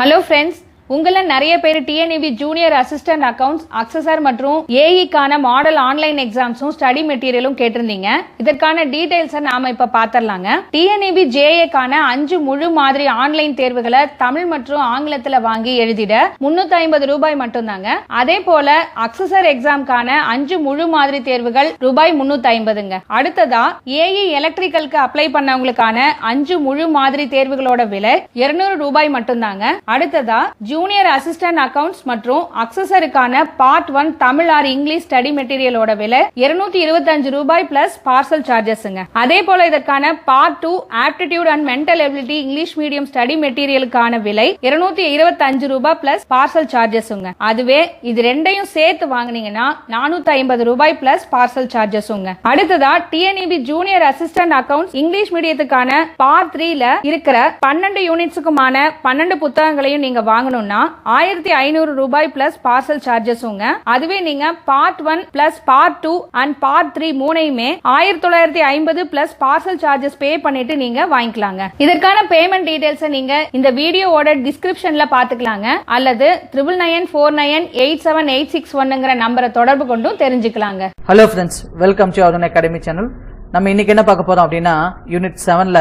Hello friends, உங்கள நிறைய பேர் டிஎன்இபி ஜூனியர் அசிஸ்டன்ட் அக்கவுண்ட்ஸ் அக்சஸர் மற்றும் ஏஇக்கான மாடல் ஆன்லைன் எக்ஸாம்ஸும் ஸ்டடி மெட்டீரியலும் கேட்டிருந்தீங்க. இதற்கான டீடைல்ஸை நாம இப்ப பாத்திரலாங்க. டிஎன்இபி ஜேஏக்கான 5 முழு மாதிரி ஆன்லைன் தேர்வுகளை தமிழ் மற்றும் ஆங்கிலத்துல வாங்கி எழுதிட 350 ரூபாய் மட்டும்தாங்க. அதே போல அக்சஸர் எக்ஸாம்கான 5 முழு மாதிரி தேர்வுகள் ரூபாய் 350ங்க. அடுத்ததா ஏஇ எலக்ட்ரிக்கலுக்கு அப்ளை பண்ணவங்களுக்கான 5 முழு மாதிரி தேர்வுகளோட விலை 200 ரூபாய் மட்டும்தாங்க. அடுத்ததா ஜூனியர் அசிஸ்டன்ட் அக்கவுண்ட்ஸ் மற்றும் அக்சஸருக்கான part 1 Tamil or English study மெட்டீரியலோட விலை 225 ரூபாய் பிளஸ் பார்சல் சார்ஜஸ்ங்க. அதே போல இதற்கான part 2 aptitude and mental ability English medium study மெட்டீரியலுக்கான விலை 225 ரூபாய் பிளஸ் பார்சல் சார்ஜஸ்ங்க. அதுவே இது ரெண்டையும் சேர்த்து வாங்குனீங்கன்னா 450 ரூபாய் பிளஸ் பார்சல் சார்ஜஸ்ங்க. அடுத்ததா TNEB junior assistant accounts English மீடியத்துக்கான பார்ட் 3ல இருக்கிற 12 யூனிட்ஸுக்குமான 12 புத்தகங்களையும் நீங்க வாங்கணும் 1500 ரூபாய் பிளஸ் பார்சல் சார்ஜஸ்ங்க. அதுவே நீங்க part 1 plus part 2 and part 3 மூணையுமே 1950 plus parcel charges பே பண்ணிட்டு நீங்க வாங்கிக்கலாங்க. இதற்கான பேமெண்ட் டீடைல்ஸ் நீங்க இந்த வீடியோவோட டிஸ்கிரிப்ஷன்ல பாத்துக்கலாங்க. அல்லது 99498786 நம்பரை தொடர்பு கொண்டும் தெரிஞ்சுக்கலாங்க. Hello friends, welcome to our academy channel. நம்ம இன்னைக்கு என்ன பார்க்க போறோம் அப்படின்னா யூனிட் 7ல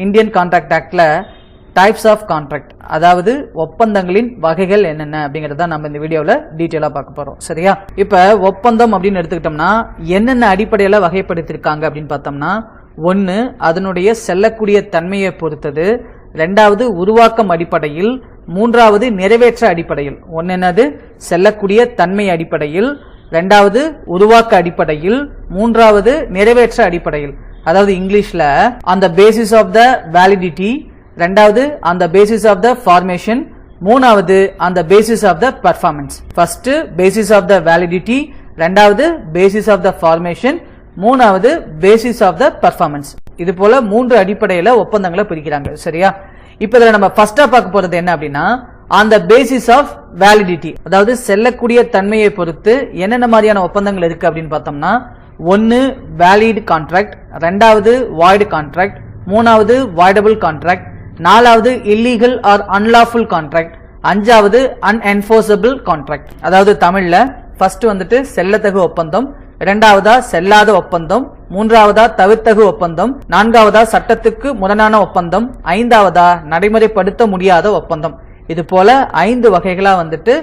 இந்தியன் கான்ட்ராக்ட் ஆக்ட்ல டைப்ஸ் ஆஃப் கான்ட்ராக்ட், அதாவது ஒப்பந்தங்களின் வகைகள் என்னென்ன அப்படிங்கறத நம்ம இந்த வீடியோல டீடைலா பார்க்க போறோம். சரியா? இப்ப ஒப்பந்தம் அப்படின்னு எடுத்துக்கிட்டோம்னா என்னென்ன அடிப்படையில வகைப்படுத்திருக்காங்க அப்படின்னு பார்த்தோம்னா, 1 அதனுடைய செல்லக்கூடிய தன்மையை பொறுத்தது, 2வது உருவாக்கம் அடிப்படையில், 3வது நிறைவேற்ற அடிப்படையில். 1 என்னது? செல்லக்கூடிய தன்மை அடிப்படையில், 2வது உருவாக்க அடிப்படையில், 3வது நிறைவேற்ற அடிப்படையில். அதாவது இங்கிலீஷ்ல on the basis of the validity, 2வது on the basis of the formation, 3வது on the basis of the performance. First basis of the validity, 2வது பேசிஸ் ஆஃப் த ஃபார்மேஷன், 3வது பேசிஸ் ஆஃப் த பெர்ஃபார்மன்ஸ். இது போல 3 அடிப்படையில ஒப்பந்தங்களை பிரிக்கிறாங்க. சரியா? இப்ப இதுல நம்ம ஃபர்ஸ்டா பார்க்க போறது என்ன அப்படின்னா, on the basis of validity, அதாவது செல்லக்கூடிய தன்மையை பொறுத்து என்னென்ன மாதிரியான ஒப்பந்தங்கள் இருக்கு அப்படின்னு பார்த்தோம்னா, 1 வேலிட் கான்ட்ராக்ட், 2வது வாய்டு கான்ட்ராக்ட், 3வது வாய்டபிள் கான்ட்ராக்ட், 4வது இல்லீகல் ஆர் அன்லாஃபுல் கான்ட்ராக்ட், 5வது அன்என்ஃபோர்சபிள் கான்ட்ராக்ட். அதாவது தமிழ்ல ஃபர்ஸ்ட் வந்துட்டு செல்லத்தகு ஒப்பந்தம், 2வதா செல்லாத ஒப்பந்தம், 3வதா தவிர்த்தகு ஒப்பந்தம், 4வதா சட்டத்துக்கு முரணான ஒப்பந்தம், 5வதா நடைமுறைப்படுத்த முடியாத ஒப்பந்தம். இது போல 5 வகைகளா வந்துட்டு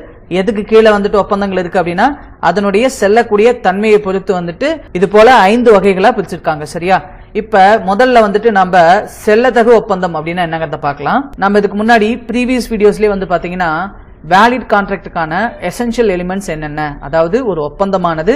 எதுக்கு கீழே வந்துட்டு ஒப்பந்தங்கள் இருக்கு அப்படின்னா அதனுடைய செல்லக்கூடிய தன்மையை பொறுத்து வந்துட்டு இது போல 5 வகைகளா பிரிச்சிருக்காங்க. சரியா? இப்ப முதல்ல வந்துட்டு நம்ம செல்லத்தகு ஒப்பந்தம் அப்படின்னா என்னங்கறத பார்க்கலாம். நம்ம இதுக்கு முன்னாடி ப்ரீவியஸ் வீடியோஸ்லயே வந்து பாத்தீங்கன்னா வேலிட் கான்ட்ராக்டுக்கான எசென்ஷியல் எலிமெண்ட்ஸ் என்னென்ன, அதாவது ஒரு ஒப்பந்தமானது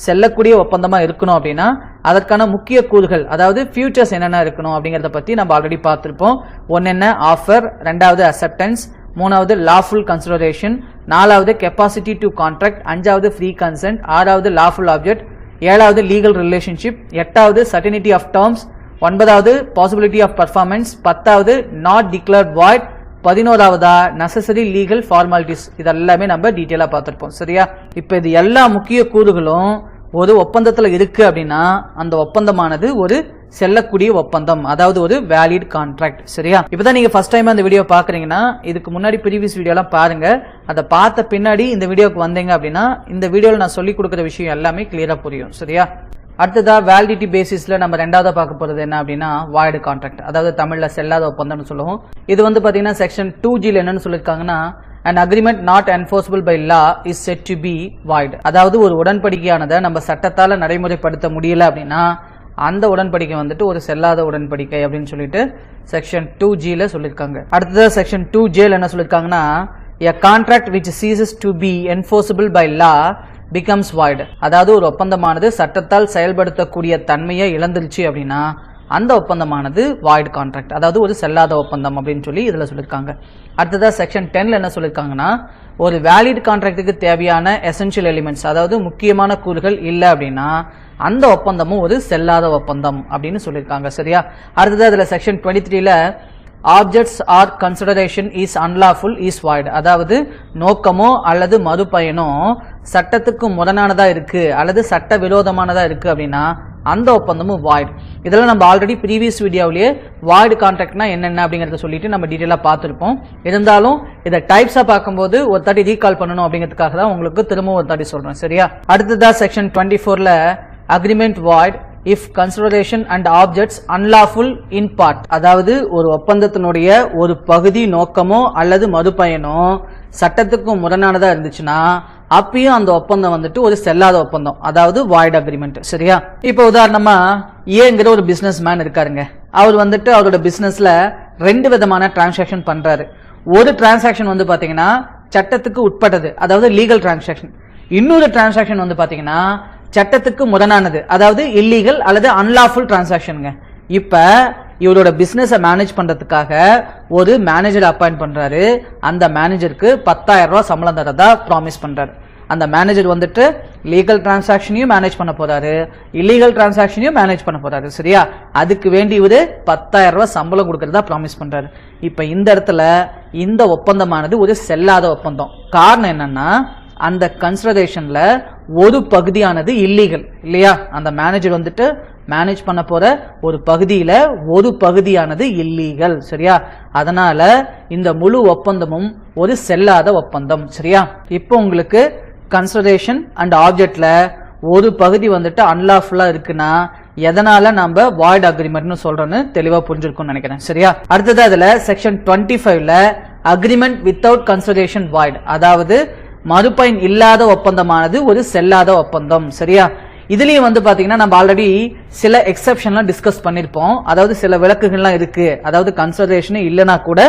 செல்லக்கூடிய ஒப்பந்தமா இருக்கணும் அப்படின்னா அதற்கான முக்கிய கூறுகள், அதாவது ஃபியூச்சர்ஸ் என்னென்ன இருக்கணும் அப்படிங்கறத பத்தி நம்ம ஆல்ரெடி பார்த்திருப்போம். 1 என்ன? ஆஃபர், 2வது அக்செப்டன்ஸ், 3வது லாஃபுல் கன்சிடரேஷன், 4வது கெப்பாசிட்டி டு கான்ட்ராக்ட், 5வது ஃப்ரீ கன்சென்ட், 6வது லாஃபுல் ஆப்ஜெக்ட், 7வது லீகல் ரிலேஷன்ஷிப், 8வது சர்டினிட்டி ஆஃப் டேர்ம்ஸ், 9வது பாசிபிலிட்டி ஆஃப் பர்ஃபார்மன்ஸ், 10வது நாட் டிக்ளேர்ட் வாய்ட், 11வதா நெசசரி லீகல் ஃபார்மாலிட்டிஸ். இதெல்லாமே நம்ம டீடைலா பார்த்திருப்போம். சரியா? இப்ப இது எல்லா முக்கிய கூறுகளும் ஒரு ஒப்பந்தத்துல இருக்கு அப்படின்னா அந்த ஒப்பந்தமானது ஒரு செல்லக்கூடிய ஒப்பந்தம், அதாவது ஒரு வேலிட் கான்ட்ராக்ட். சரியா? இப்பதான் நீங்க ஃபர்ஸ்ட் டைம் அந்த வீடியோ பாக்குறீங்கன்னா இதுக்கு முன்னாடி ப்ரீவியஸ் வீடியோ எல்லாம் பாருங்க. அதை பார்த்த பின்னாடி இந்த வீடியோக்கு வந்தீங்க அப்படின்னா இந்த வீடியோல நான் சொல்லி கொடுக்குற விஷயம் எல்லாமே கிளியரா புரியும். சரியா? அடுத்ததா வேலிடிட்டி பேசிஸ்ல நம்ம 2வதா பார்க்க போறது என்ன அப்படின்னா வாய்டு கான்ட்ராக்ட், அதாவது தமிழ்ல செல்லாத ஒப்பந்தம்னு சொல்லுவோம். இது வந்து பாத்தீங்கன்னா செக்ஷன் 2Gல என்னன்னு சொல்லிருக்காங்கன்னா, an agreement not enforceable by law is said to be void. அதாவது ஒரு உடன்படிக்கையானதை நம்ம சட்டத்தால நடைமுறைப்படுத்த முடியல அப்படின்னா அந்த உடன்படிக்கை வந்துட்டு ஒரு செல்லாத உடன்படிக்கை அப்படின்னு சொல்லிட்டு செக்ஷன் 2Gல சொல்லிருக்காங்க. அடுத்தது செக்ஷன் 2Jல என்ன சொல்லிருக்காங்கன்னா, a contract which ceases to be enforceable by law becomes void. அதாவது ஒரு ஒப்பந்தமானது சட்டத்தால் செயல்படுத்தக்கூடிய தன்மையை இழந்துருச்சு அப்படின்னா அந்த ஒப்பந்தமானது வாய்டு கான்ட்ராக்ட், அதாவது ஒரு செல்லாத ஒப்பந்தம் அப்படின்னு சொல்லி இதுல சொல்லிருக்காங்க. அடுத்ததா செக்ஷன் 10ல என்ன சொல்லிருக்காங்கன்னா, ஒரு வேலிட் கான்ட்ராக்டுக்கு தேவையான எசென்ஷியல் எலிமெண்ட்ஸ், அதாவது முக்கியமான கூறுகள் இல்ல அப்படின்னா அந்த ஒப்பந்தமும் ஒரு செல்லாத ஒப்பந்தம் அப்படின்னு சொல்லிருக்காங்க. சரியா? அடுத்தது அதுல செக்ஷன் 23ல objects or consideration is unlawful is void, அதாவது நோக்கமோ அல்லது மறுபயனோ சட்டத்துக்கு முரணானதா இருக்கு அல்லது சட்ட விரோதமானதா இருக்கு அப்படின்னா அந்த ஒப்பந்தமும் வாய்ட். இதெல்லாம் நம்ம ஆல்ரெடி ப்ரீவியஸ் வீடியோவிலேயே வாய்டு கான்ட்ராக்ட்னா என்னென்ன அப்படிங்கறத சொல்லிட்டு நம்ம டீடைலா பார்த்திருப்போம். இருந்தாலும் இத டைப்ஸா பார்க்கும்போது ஒரு தாட்டி ரீகால் பண்ணணும் அப்படிங்கிறதுக்காக தான் உங்களுக்கு திரும்ப ஒரு தாட்டி சொல்றேன். சரியா? அடுத்ததா செக்ஷன் 24ல agreement void if consideration and objects unlawful in part. அதாவது ஒரு ஒப்பந்தத்தினுடைய ஒரு பகுதி நோக்கமோ அல்லது மறுபயனோ சட்டத்துக்கு முரணானதா இருந்துச்சுன்னா அப்பயும் அந்த ஒப்பந்தம் வந்துட்டு ஒரு செல்லாத ஒப்பந்தம், அதாவது வாய்ட் அக்ரிமெண்ட். சரியா? இப்போ உதாரணமா ஏங்கிற ஒரு பிசினஸ் மேன் இருக்காருங்க. அவர் வந்துட்டு அவரோட பிசினஸ்ல 2 விதமான டிரான்சாக்ஷன் பண்றாரு. ஒரு டிரான்சாக்ஷன் வந்து பாத்தீங்கன்னா சட்டத்துக்கு உட்பட்டது, அதாவது லீகல் டிரான்சாக்ஷன். இன்னொரு டிரான்சாக்ஷன் வந்து பாத்தீங்கன்னா சட்டத்துக்கு முரணானது, அதாவது இல்லீகல் அல்லது அன்லாஃபுல் டிரான்சாக்ஷனுங்க. இப்ப இவரோட பிசினஸ் மேனேஜ் பண்றதுக்காக ஒரு மேனேஜர் அப்பாயிண்ட் பண்றாரு. அந்த மேனேஜருக்கு 10,000 ரூபாய் சம்பளம் தரதா ப்ராமிஸ் பண்றாரு. அந்த மேனேஜர் வந்துட்டு லீகல் டிரான்சாக்ஷனையும் மேனேஜ் பண்ண போறாரு, இல்லீகல் டிரான்சாக்ஷனையும் மேனேஜ் பண்ண போறாரு. சரியா? அதுக்கு வேண்டி இவரு 10,000 ரூபாய் சம்பளம் கொடுக்கறதா ப்ராமிஸ் பண்றாரு. இப்ப இந்த இடத்துல இந்த ஒப்பந்தமானது ஒரு செல்லாத ஒப்பந்தம். காரணம் என்னன்னா அந்த கன்சிடரேஷன்ல ஒரு பகுதியானது இல்லீகல் இல்லையா? அந்த மேனேஜர் வந்துட்டு மேனேஜ் பண்ண போற ஒரு பகுதியில ஒரு பகுதியானது இல்லீகல். சரியா? அதனால இந்த முழு ஒப்பந்தமும் ஒரு செல்லாத ஒப்பந்தம். சரியா? இப்போ உங்களுக்கு கன்சிடரேஷன் அண்ட் ஆப்ஜெக்ட்ல ஒரு பகுதி வந்துட்டு அன்லாஃபுல்லா இருக்குன்னா எதனால நம்ம வாய்ட் அக்ரிமெண்ட்னு சொல்றோம்னு தெளிவா புரிஞ்சிருக்கும்னு நினைக்கிறேன். சரியா? அடுத்தது அதுல செக்ஷன் 25ல அக்ரிமெண்ட் வித்தவுட் கன்சிடரேஷன் வாய்ட், அதாவது மறுபயன் இல்லாத ஒப்பந்தமானது ஒரு செல்லாத ஒப்பந்தம். சரியா? இதுலயும் வந்து பாத்தீங்கன்னா நம்ம ஆல்ரெடி சில எக்ஸெப்ஷன்லாம் டிஸ்கஸ் பண்ணிருப்போம். அதாவது சில விலக்குகள்லாம் இருக்கு. அதாவது கன்சிடரேஷன் இல்லைனா கூட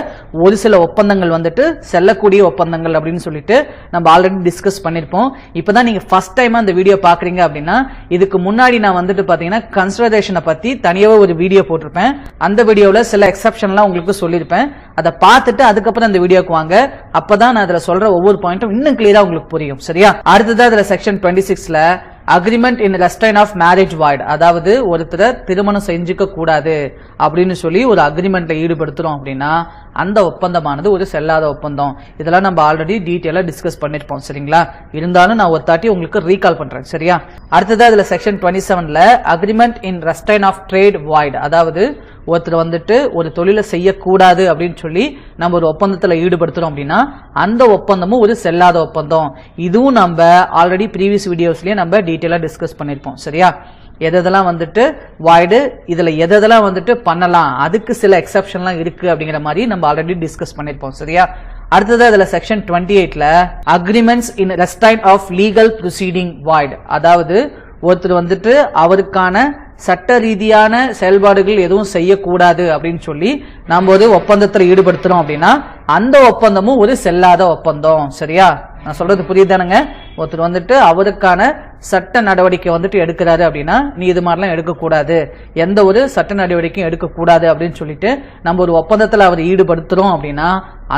ஒரு சில ஒப்பந்தங்கள் வந்துட்டு செல்லக்கூடிய ஒப்பந்தங்கள் அப்படின்னு சொல்லிட்டு நம்ம ஆல்ரெடி டிஸ்கஸ் பண்ணிருப்போம். இப்பதான் நீங்க ஃபர்ஸ்ட் டைமா அந்த வீடியோ பாக்குறீங்க அப்படின்னா இதுக்கு முன்னாடி நான் வந்துட்டு பாத்தீங்கன்னா கன்சிடரேஷனை பத்தி தனியாவே ஒரு வீடியோ போட்டிருப்பேன். அந்த வீடியோல சில எக்ஸெப்ஷன்லாம் உங்களுக்கு சொல்லியிருப்பேன். அதை பார்த்துட்டு அதுக்கப்புறம் அந்த வீடியோக்கு வாங்க. அப்பதான் நான் அதுல சொல்ற ஒவ்வொரு பாயிண்ட்டும் இன்னும் கிளியரா உங்களுக்கு புரியும். சரியா? அடுத்தது அதுல செக்ஷன் 26ல agreement in restraint of marriage void, அதாவது ஒருத்தரை திருமணம் செஞ்சுக்க கூடாது அப்படின்னு சொல்லி ஒரு அக்ரிமெண்ட்ல ஈடுபடுத்துறோம் அப்படின்னா அந்த ஒப்பந்தமானது ஒரு செல்லாத ஒப்பந்தம். இதெல்லாம் நம்ம ஆல்ரெடி டீடைலா டிஸ்கஸ் பண்ணிருப்போம். சரிங்களா? இருந்தாலும் நான் ஒரு தாட்டி உங்களுக்கு ரீகால் பண்றேன். சரியா? அடுத்தது அதுல செக்ஷன் 27ல agreement in restraint of trade void, அதாவது ஒருத்தர் வந்துட்டு ஒரு தொழிலை செய்யக்கூடாது அப்படின்னு சொல்லி நம்ம ஒரு ஒப்பந்தத்துல ஈடுபடுத்துறோம் அப்படின்னா அந்த ஒப்பந்தமும் ஒரு செல்லாத ஒப்பந்தம். இதுவும் நம்ம ஆல்ரெடி ப்ரீவியஸ் வீடியோஸ்லயே நம்ம டீடைலா டிஸ்கஸ் பண்ணிருப்போம். சரியா? எதெல்லாம் வந்துட்டு வாய்டு, இதுல எதெல்லாம் வந்துட்டு பண்ணலாம், அதுக்கு சில எக்ஸெப்ஷன்லாம் இருக்கு அப்படிங்கிற மாதிரி நம்ம ஆல்ரெடி டிஸ்கஸ் பண்ணிருப்போம். சரியா? அடுத்தது அதுல செக்ஷன் 28ல agreements in restraint of legal proceeding void, அதாவது ஒருத்தர் வந்துட்டு அவருக்கான சட்ட ரீதியான செயல்பாடுகள் எதுவும் செய்யக்கூடாது அப்படின்னு சொல்லி நம்ம ஒரு ஒப்பந்தத்தில் ஈடுபடுத்துறோம் அப்படின்னா அந்த ஒப்பந்தமும் ஒரு செல்லாத ஒப்பந்தம். சரியா? நான் சொல்றது புரியுதானுங்க? ஒருத்தர் வந்துட்டு அவருக்கான சட்ட நடவடிக்கை வந்துட்டு எடுக்கிறாரு அப்படின்னா நீ இது மாதிரிலாம் எடுக்கக்கூடாது, எந்த ஒரு சட்ட நடவடிக்கையும் எடுக்கக்கூடாது அப்படின்னு சொல்லிட்டு நம்ம ஒரு ஒப்பந்தத்தில் அவர் ஈடுபடுத்துறோம் அப்படின்னா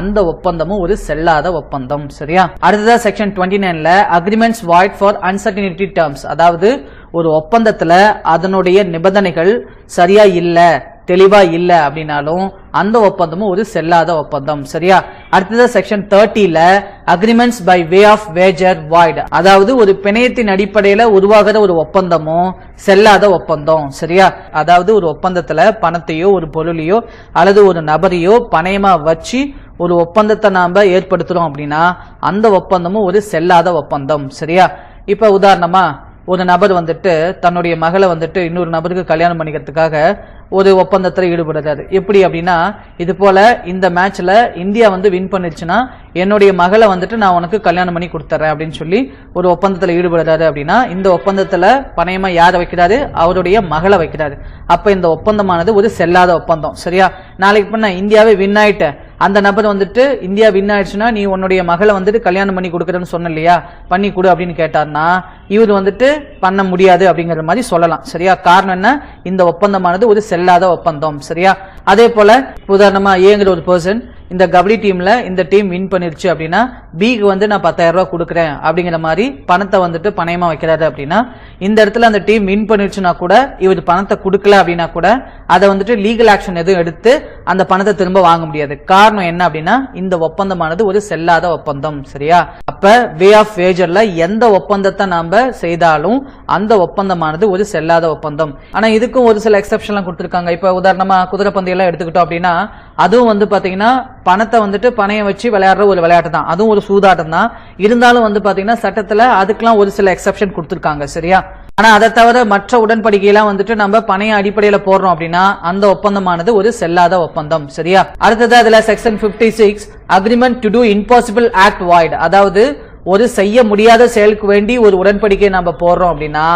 அந்த ஒப்பந்தமும் ஒரு செல்லாத ஒப்பந்தம். சரியா? அடுத்ததா செக்ஷன் 29ல agreements void for uncertainty terms, அதாவது ஒரு ஒப்பந்தத்துல அதனுடைய நிபந்தனைகள் சரியா இல்ல, தெளிவா இல்ல அப்படின்னாலும் அந்த ஒப்பந்தமும் ஒரு செல்லாத ஒப்பந்தம். சரியா? அடுத்தது செக்ஷன் 30ல agreements by way of wager void, அதாவது ஒரு பிணையத்தின் அடிப்படையில உருவாகிற ஒரு ஒப்பந்தமும் செல்லாத ஒப்பந்தம். சரியா? அதாவது ஒரு ஒப்பந்தத்துல பணத்தையோ ஒரு பொருளையோ அல்லது ஒரு நபரையோ பணயமா வச்சு ஒரு ஒப்பந்தத்தை நாம ஏற்படுத்துறோம் அப்படின்னா அந்த ஒப்பந்தமும் ஒரு செல்லாத ஒப்பந்தம். சரியா? இப்ப உதாரணமா ஒரு நபர் வந்துட்டு தன்னுடைய மகளை வந்துட்டு இன்னொரு நபருக்கு கல்யாணம் பண்ணிக்கிறதுக்காக ஒரு ஒப்பந்தத்தில் ஈடுபடுறாரு. எப்படி அப்படின்னா இது போல இந்த மேட்ச்ல இந்தியா வந்து வின் பண்ணிருச்சுன்னா என்னுடைய மகளை வந்துட்டு நான் உனக்கு கல்யாணம் பண்ணி கொடுத்துறேன் அப்படின்னு சொல்லி ஒரு ஒப்பந்தத்தில் ஈடுபடுறாரு. அப்படின்னா இந்த ஒப்பந்தத்துல பணயமா யாரை வைக்கிறாரு? அவருடைய மகளை வைக்கிறாரு. அப்ப இந்த ஒப்பந்தமானது ஒரு செல்லாத ஒப்பந்தம். சரியா? நாளைக்கு பண்ண இந்தியாவே வின் ஆயிட்ட அந்த நபர் வந்துட்டு இந்தியா வின் ஆயிடுச்சுன்னா நீ உன்னுடைய மகளை வந்துட்டு கல்யாணம் பண்ணி கொடுக்கறன்னு சொன்ன இல்லையா, பண்ணி கொடு அப்படின்னு கேட்டார்னா இவர் வந்துட்டு பண்ண முடியாது அப்படிங்கிற மாதிரி சொல்லலாம். சரியா? காரணம் என்ன? இந்த ஒப்பந்தமானது ஒரு செல்லாத ஒப்பந்தம். சரியா? அதே போல உதாரணமா ஏங்கிற ஒரு பர்சன் இந்த கபடி டீம்ல இந்த டீம் வின் பண்ணிருச்சு அப்படின்னா பிக்கு வந்து நான் 10,000 ரூபாய் கொடுக்குறேன் அப்படிங்கிற மாதிரி பணத்தை வந்துட்டு பணயமா வைக்கிறாரு அப்படின்னா இந்த இடத்துல அந்த டீம் வின் பண்ணிடுச்சுன்னா கூட இவர் பணத்தை கொடுக்கல அப்படின்னா கூட அதை வந்துட்டு லீகல் ஆக்ஷன் எதுவும் எடுத்து அந்த பணத்தை திரும்ப வாங்க முடியாது. காரணம் என்ன அப்படின்னா இந்த ஒப்பந்தமானது ஒரு செல்லாத ஒப்பந்தம். சரியா? அப்ப வே ஆஃப் வேஜர்ல எந்த ஒப்பந்தத்தை நாம செய்தாலும் அந்த ஒப்பந்தமானது ஒரு செல்லாத ஒப்பந்தம். ஆனா இதுக்கும் ஒரு சில எக்ஸெப்ஷன்லாம் கொடுத்திருக்காங்க. இப்ப உதாரணமா குதிரை பந்தயம் எல்லாம் எடுத்துக்கிட்டோம் அப்படின்னா அதுவும் வந்து பாத்தீங்கன்னா பணத்தை வந்துட்டு பணையம் வச்சு விளையாடுற ஒரு விளையாட்டு தான், அதுவும் ஒரு சூதாட்டம் தான். இருந்தாலும் வந்து பாத்தீங்கன்னா சட்டத்துல அதுக்கெல்லாம் ஒரு சில எக்ஸெப்ஷன் கொடுத்திருக்காங்க. சரியா? ஆனா அதை தவிர மற்ற உடன்படிக்கையெல்லாம் வந்துட்டு நம்ம பணைய அடிப்படையில போடுறோம் அப்படின்னா அந்த ஒப்பந்தமானது ஒரு செல்லாத ஒப்பந்தம். சரியா? அடுத்தது அதுல section 56 agreement to do impossible act void, அதாவது ஒரு செய்ய முடியாத செயலுக்கு வேண்டி ஒரு உடன்படிக்கை நம்ம போடுறோம் அப்படின்னா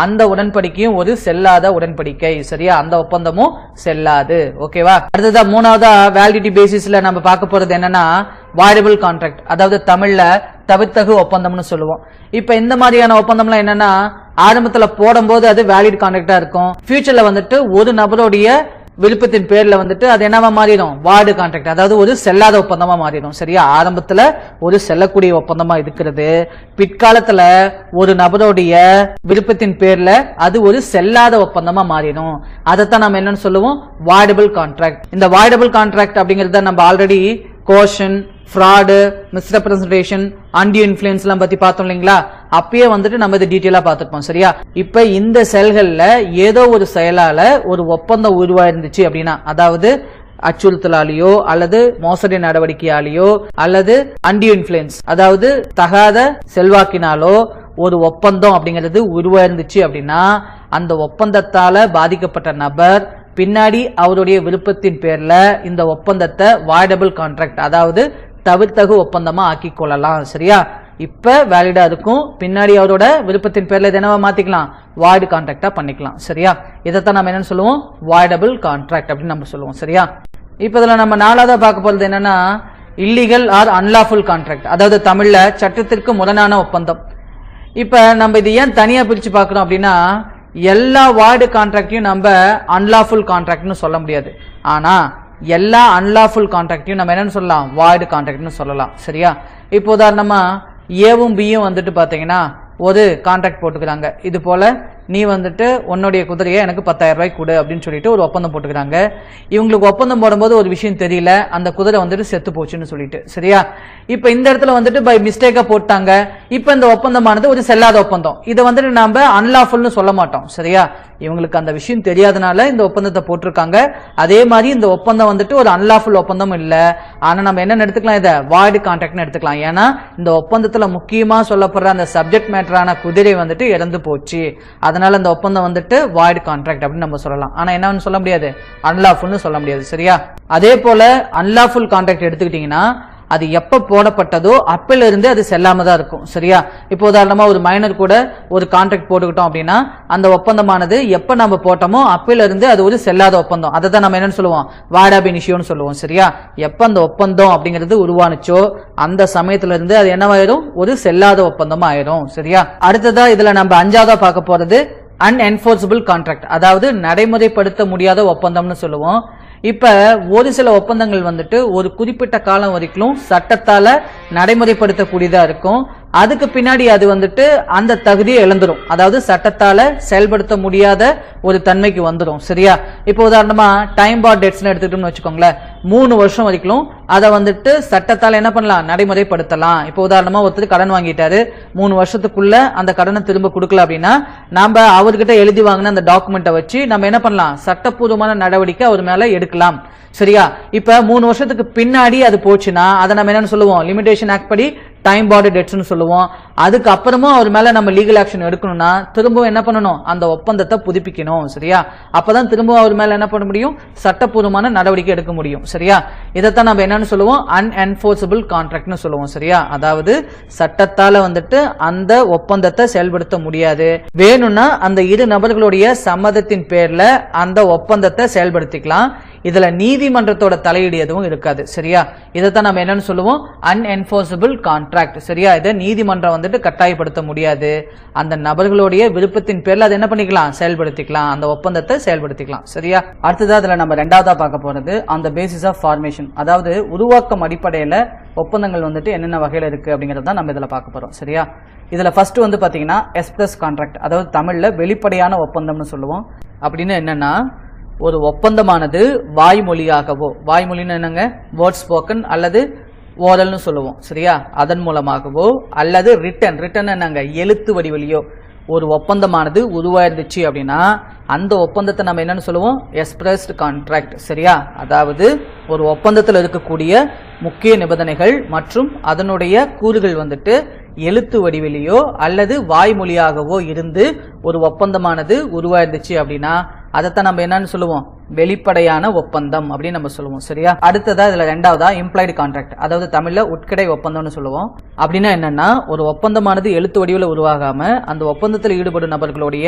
அந்த உடன்படிக்கையும் ஒரு செல்லாத உடன்படிக்கை. சரியா? அந்த ஒப்பந்தமும் செல்லாது. ஓகேவா? அடுத்ததா மூணாவதா வேலிடிட்டி பேசிஸ்ல நம்ம பார்க்க போறது என்னன்னா வாய்டபிள் கான்ட்ராக்ட், அதாவது தமிழ்ல தவிர்த்தகு ஒப்பந்தம்னு சொல்லுவோம். இப்ப இந்த மாதிரியான ஒப்பந்தம்லாம் என்னன்னா ஆரம்பத்துல போடும்போது அது வேலிட் கான்ட்ராக்டா இருக்கும். ஃபியூச்சர்ல வந்துட்டு ஒரு நபருடைய விருப்பத்தின் பேர்ல வந்துட்டு அது என்னவா மாறிடும்? வாய்டு கான்ட்ராக்ட், அதாவது ஒரு செல்லாத ஒப்பந்தமா மாறிடும். சரியா? ஆரம்பத்துல ஒரு செல்லக்கூடிய ஒப்பந்தமா இருக்கிறது, பிற்காலத்துல ஒரு நபருடைய விருப்பத்தின் பேர்ல அது ஒரு செல்லாத ஒப்பந்தமா மாறிடும். அதைத்தான் நம்ம என்னன்னு சொல்லுவோம்? Voidable contract. இந்த வாய்டபிள் கான்ட்ராக்ட் அப்படிங்கறத நம்ம ஆல்ரெடி கோஷன், ஃப்ராடு, மிஸ்ரெப்ரசன்டேஷன், அன்டியூ இன்ஃப்ளூயன்ஸ் எல்லாம் பத்தி பார்த்தோம் இல்லைங்களா? அப்பயே வந்துட்டு நம்ம இது டீட்டெயிலா பார்த்துப்போம். சரியா? இப்ப இந்த செயல்கள்ல ஏதோ ஒரு செயலால ஒரு ஒப்பந்தம் உருவாயிருந்துச்சு அப்படின்னா, அதாவது அச்சுறுத்தலாலேயோ அல்லது மோசடி நடவடிக்கையாலேயோ அல்லது அன்டியூ இன்ஃப்ளூயன்ஸ், அதாவது தகாத செல்வாக்கினாலோ ஒரு ஒப்பந்தம் அப்படிங்கிறது உருவாயிருந்துச்சு அப்படின்னா அந்த ஒப்பந்தத்தால பாதிக்கப்பட்ட நபர் பின்னாடி அவருடைய விருப்பத்தின் பேர்ல இந்த ஒப்பந்தத்தை வாய்டபிள் கான்ட்ராக்ட், அதாவது தவிர்த்தகு ஒப்பந்தமா ஆக்கி கொள்ளலாம். சரியா? இப்ப வேலிடா இருக்கும், பின்னாடி அவரோட விருப்பத்தின் பேர்ல இது என்னவா மாத்திக்கலாம்? வாய்டு கான்ட்ராக்டா பண்ணிக்கலாம். சரியா? இதைத்தான் நம்ம என்னன்னு சொல்லுவோம்? வாய்டபிள் கான்ட்ராக்ட் அப்படின்னு நம்ம சொல்லுவோம். சரியா? இப்ப இதுல நம்ம நாலாவதா பார்க்க போறது என்னன்னா இல்லீகல் ஆர் அன்லாஃபுல் கான்ட்ராக்ட், அதாவது தமிழ்ல சட்டத்திற்கு முரணான ஒப்பந்தம். இப்ப நம்ம இது ஏன் தனியா பிரிச்சு பார்க்கணும் அப்படின்னா எல்லா வாய்டு கான்ட்ராக்டையும் நம்ம அன்லாஃபுல் கான்ட்ராக்ட்னு சொல்ல முடியாது. ஆனா எல்லா அன்லாஃபுல் கான்ட்ராக்டையும் நம்ம என்னன்னு சொல்லலாம்? வாய்டு கான்ட்ராக்ட்னு சொல்லலாம். சரியா? இப்போ உதாரணமா ஏவும் பியும் வந்துட்டு பாத்தீங்கன்னா ஒரு கான்ட்ராக்ட் போட்டுக்கிறாங்க. இது போல நீ வந்துட்டு உன்னுடைய குதிரையை எனக்கு 10,000 ரூபாய் கொடு அப்படின்னு சொல்லிட்டு ஒரு ஒப்பந்தம் போட்டுக்கிறாங்க. இவங்களுக்கு ஒப்பந்தம் போடும்போது ஒரு விஷயம் தெரியல, அந்த குதிரை வந்துட்டு செத்து போச்சுன்னு சொல்லிட்டு. சரியா? இப்ப இந்த இடத்துல வந்துட்டு பை மிஸ்டேக்கா போட்டாங்க. இப்ப இந்த ஒப்பந்தமானது ஒரு செல்லாத ஒப்பந்தம். இதை வந்துட்டு நாம அன்லாஃபுல்னு சொல்ல மாட்டோம். சரியா? இவங்களுக்கு அந்த விஷயம் தெரியாதனால இந்த ஒப்பந்தத்தை போட்டிருக்காங்க. அதே மாதிரி இந்த ஒப்பந்தம் வந்துட்டு ஒரு அன்லாஃபுல் ஒப்பந்தம் இல்ல. ஆனா நம்ம என்ன எடுத்துக்கலாம்? இதை வாய்டு கான்ட்ராக்ட்னு எடுத்துக்கலாம். ஏன்னா இந்த ஒப்பந்தத்துல முக்கியமா சொல்லப்படுற அந்த சப்ஜெக்ட் மேட்டரான குதிரை வந்துட்டு இறந்து போச்சு, அதனால இந்த ஒப்பந்தம் வந்துட்டு வாய்டு கான்ட்ராக்ட் அப்படின்னு நம்ம சொல்லலாம். ஆனா என்னன்னு சொல்ல முடியாது? அன்லாஃபுல்னு சொல்ல முடியாது. சரியா? அதே போல அன்லாஃபுல் கான்ட்ராக்ட் எடுத்துக்கிட்டீங்கன்னா அது எப்ப போடப்பட்டதோ அப்பல இருந்து அது செல்லாம தான் இருக்கும். சரியா? இப்போ உதாரணமா ஒரு மைனர் கூட ஒரு கான்ட்ராக்ட் போட்டுக்கிட்டோம் அப்படின்னா அந்த ஒப்பந்தமானது எப்ப நம்ம போட்டோமோ அப்பல இருந்து அது ஒரு செல்லாத ஒப்பந்தம். அதை தான் நம்ம என்னன்னு சொல்லுவோம்? வாய்ட் அப் இனிஷியோன்னு சொல்லுவோம். சரியா? எப்ப அந்த ஒப்பந்தம் அப்படிங்கிறது உருவானுச்சோ அந்த சமயத்துல இருந்து அது என்னவாயிரும்? ஒரு செல்லாத ஒப்பந்தமா ஆயிரும். சரியா? அடுத்ததா இதுல நம்ம அஞ்சாவதா பார்க்க போறது அன்என்ஃபோர்சபிள் கான்ட்ராக்ட், அதாவது நடைமுறைப்படுத்த முடியாத ஒப்பந்தம்னு சொல்லுவோம். இப்ப ஒரு சில ஒப்பந்தங்கள் வந்துட்டு ஒரு குறிப்பிட்ட காலம் வரைக்கும் சட்டத்தால நடைமுறைப்படுத்தக்கூடியதா இருக்கும். அதுக்கு பின்னாடி அது வந்துட்டு அந்த தகுதியை இழந்துரும், அதாவது சட்டத்தால செயல்படுத்த முடியாத ஒரு தன்மைக்கு வந்துடும். சரியா? இப்போ உதாரணமா டைம் பார் டெட்ஸ் எடுத்துக்கிட்டோம்னு வச்சுக்கோங்களேன், 3 வருஷம் வரைக்கும் அதை வந்துட்டு சட்டத்தால என்ன பண்ணலாம்? நடைமுறைப்படுத்தலாம். இப்போ உதாரணமா ஒருத்தர் கடன் வாங்கிட்டாரு, 3 வருஷத்துக்குள்ள அந்த கடனை திரும்ப கொடுக்கல அப்படின்னா நம்ம அவர்கிட்ட எழுதி வாங்கின அந்த டாக்குமெண்ட்டை வச்சு நம்ம என்ன பண்ணலாம்? சட்டப்பூர்வமான நடவடிக்கை அவர் மேல எடுக்கலாம். சரியா? இப்ப 3 வருஷத்துக்கு பின்னாடி அது போச்சுன்னா அதை நம்ம என்னன்னு சொல்லுவோம்? லிமிடேஷன் ஆக்ட் படி டைம் பார்டு டெட்ஸ்னு சொல்லுவோம். அதுக்கு அப்புறமும் அவர் மேல நம்ம லீகல் ஆக்ஷன் எடுக்கணும்னா திரும்பவும் என்ன பண்ணணும்? அந்த ஒப்பந்தத்தை புதுப்பிக்கணும். சரியா? அப்பதான் திரும்பவும் அவர் மேல என்ன பண்ண முடியும்? சட்டப்பூர்வமான நடவடிக்கை எடுக்க முடியும். சரியா? இதைத்தான் நம்ம என்னன்னு சொல்லுவோம்? அன்என்ஃபோர்சபிள் கான்ட்ராக்ட்னு சொல்லுவோம். சரியா? அதாவது சட்டத்தால வந்துட்டு அந்த ஒப்பந்தத்தை செயல்படுத்த முடியாது. வேணும்னா அந்த இரு நபர்களுடைய சம்மதத்தின் பேர்ல அந்த ஒப்பந்தத்தை செயல்படுத்திக்கலாம். இதுல நீதிமன்றத்தோட தலையீடு எதுவும் இருக்காது. சரியா, இதைத்தான் நம்ம என்னன்னு சொல்லுவோம், அன்என்ஃபோர்சபிள் கான்ட்ராக்ட். சரியா, இதை நீதிமன்றம் வந்துட்டு கட்டாயப்படுத்த முடியாது. அந்த நபர்களுடைய விருப்பத்தின் பேர்ல அதை என்ன பண்ணிக்கலாம், செயல்படுத்திக்கலாம், அந்த ஒப்பந்தத்தை செயல்படுத்திக்கலாம். சரியா, அடுத்ததா அதுல நம்ம ரெண்டாவதா பார்க்க போறது அந்த பேசிஸ் ஆஃப் ஃபார்மேஷன், அதாவது உருவாக்கம் அடிப்படையில ஒப்பந்தங்கள் வந்துட்டு என்னென்ன வகையில இருக்கு அப்படிங்கறத நம்ம இதுல பார்க்க போறோம். சரியா, இதுல ஃபர்ஸ்ட் வந்து பாத்தீங்கன்னா எக்ஸ்பிரஸ் கான்ட்ராக்ட், அதாவது தமிழ்ல வெளிப்படையான ஒப்பந்தம்னு சொல்லுவோம். அப்படின்னு என்னன்னா, ஒரு ஒப்பந்தமானது வாய்மொழியாகவோ, வாய்மொழின்னு என்னங்க, வேர்ட் ஸ்போக்கன் அல்லது ஓரல்னு சொல்லுவோம். சரியா, அதன் மூலமாகவோ அல்லது ரிட்டன் என்னங்க, எழுத்து வடிவிலையோ ஒரு ஒப்பந்தமானது உருவாயிருந்துச்சு அப்படின்னா அந்த ஒப்பந்தத்தை நம்ம என்னன்னு சொல்லுவோம், எக்ஸ்பிரஸ்ட் கான்ட்ராக்ட். சரியா, அதாவது ஒரு ஒப்பந்தத்தில் இருக்கக்கூடிய முக்கிய நிபந்தனைகள் மற்றும் அதனுடைய கூறுகள் வந்துட்டு எழுத்து வடிவிலையோ அல்லது வாய்மொழியாகவோ இருந்து ஒரு ஒப்பந்தமானது உருவாயிருந்துச்சு அப்படின்னா அதைத்தான் நம்ம என்னன்னு சொல்லுவோம், வெளிப்படையான ஒப்பந்தம் அப்படின்னு நம்ம சொல்லுவோம். சரியா, அடுத்ததா இதுல ரெண்டாவதா இம்ப்ளாய்டு கான்ட்ராக்ட், அதாவது தமிழ்ல உட்கிடை ஒப்பந்தம்னு சொல்லுவோம். அப்படின்னா என்னன்னா, ஒரு ஒப்பந்தமானது எழுத்து வடிவில் உருவாகாம அந்த ஒப்பந்தத்தில் ஈடுபடும் நபர்களுடைய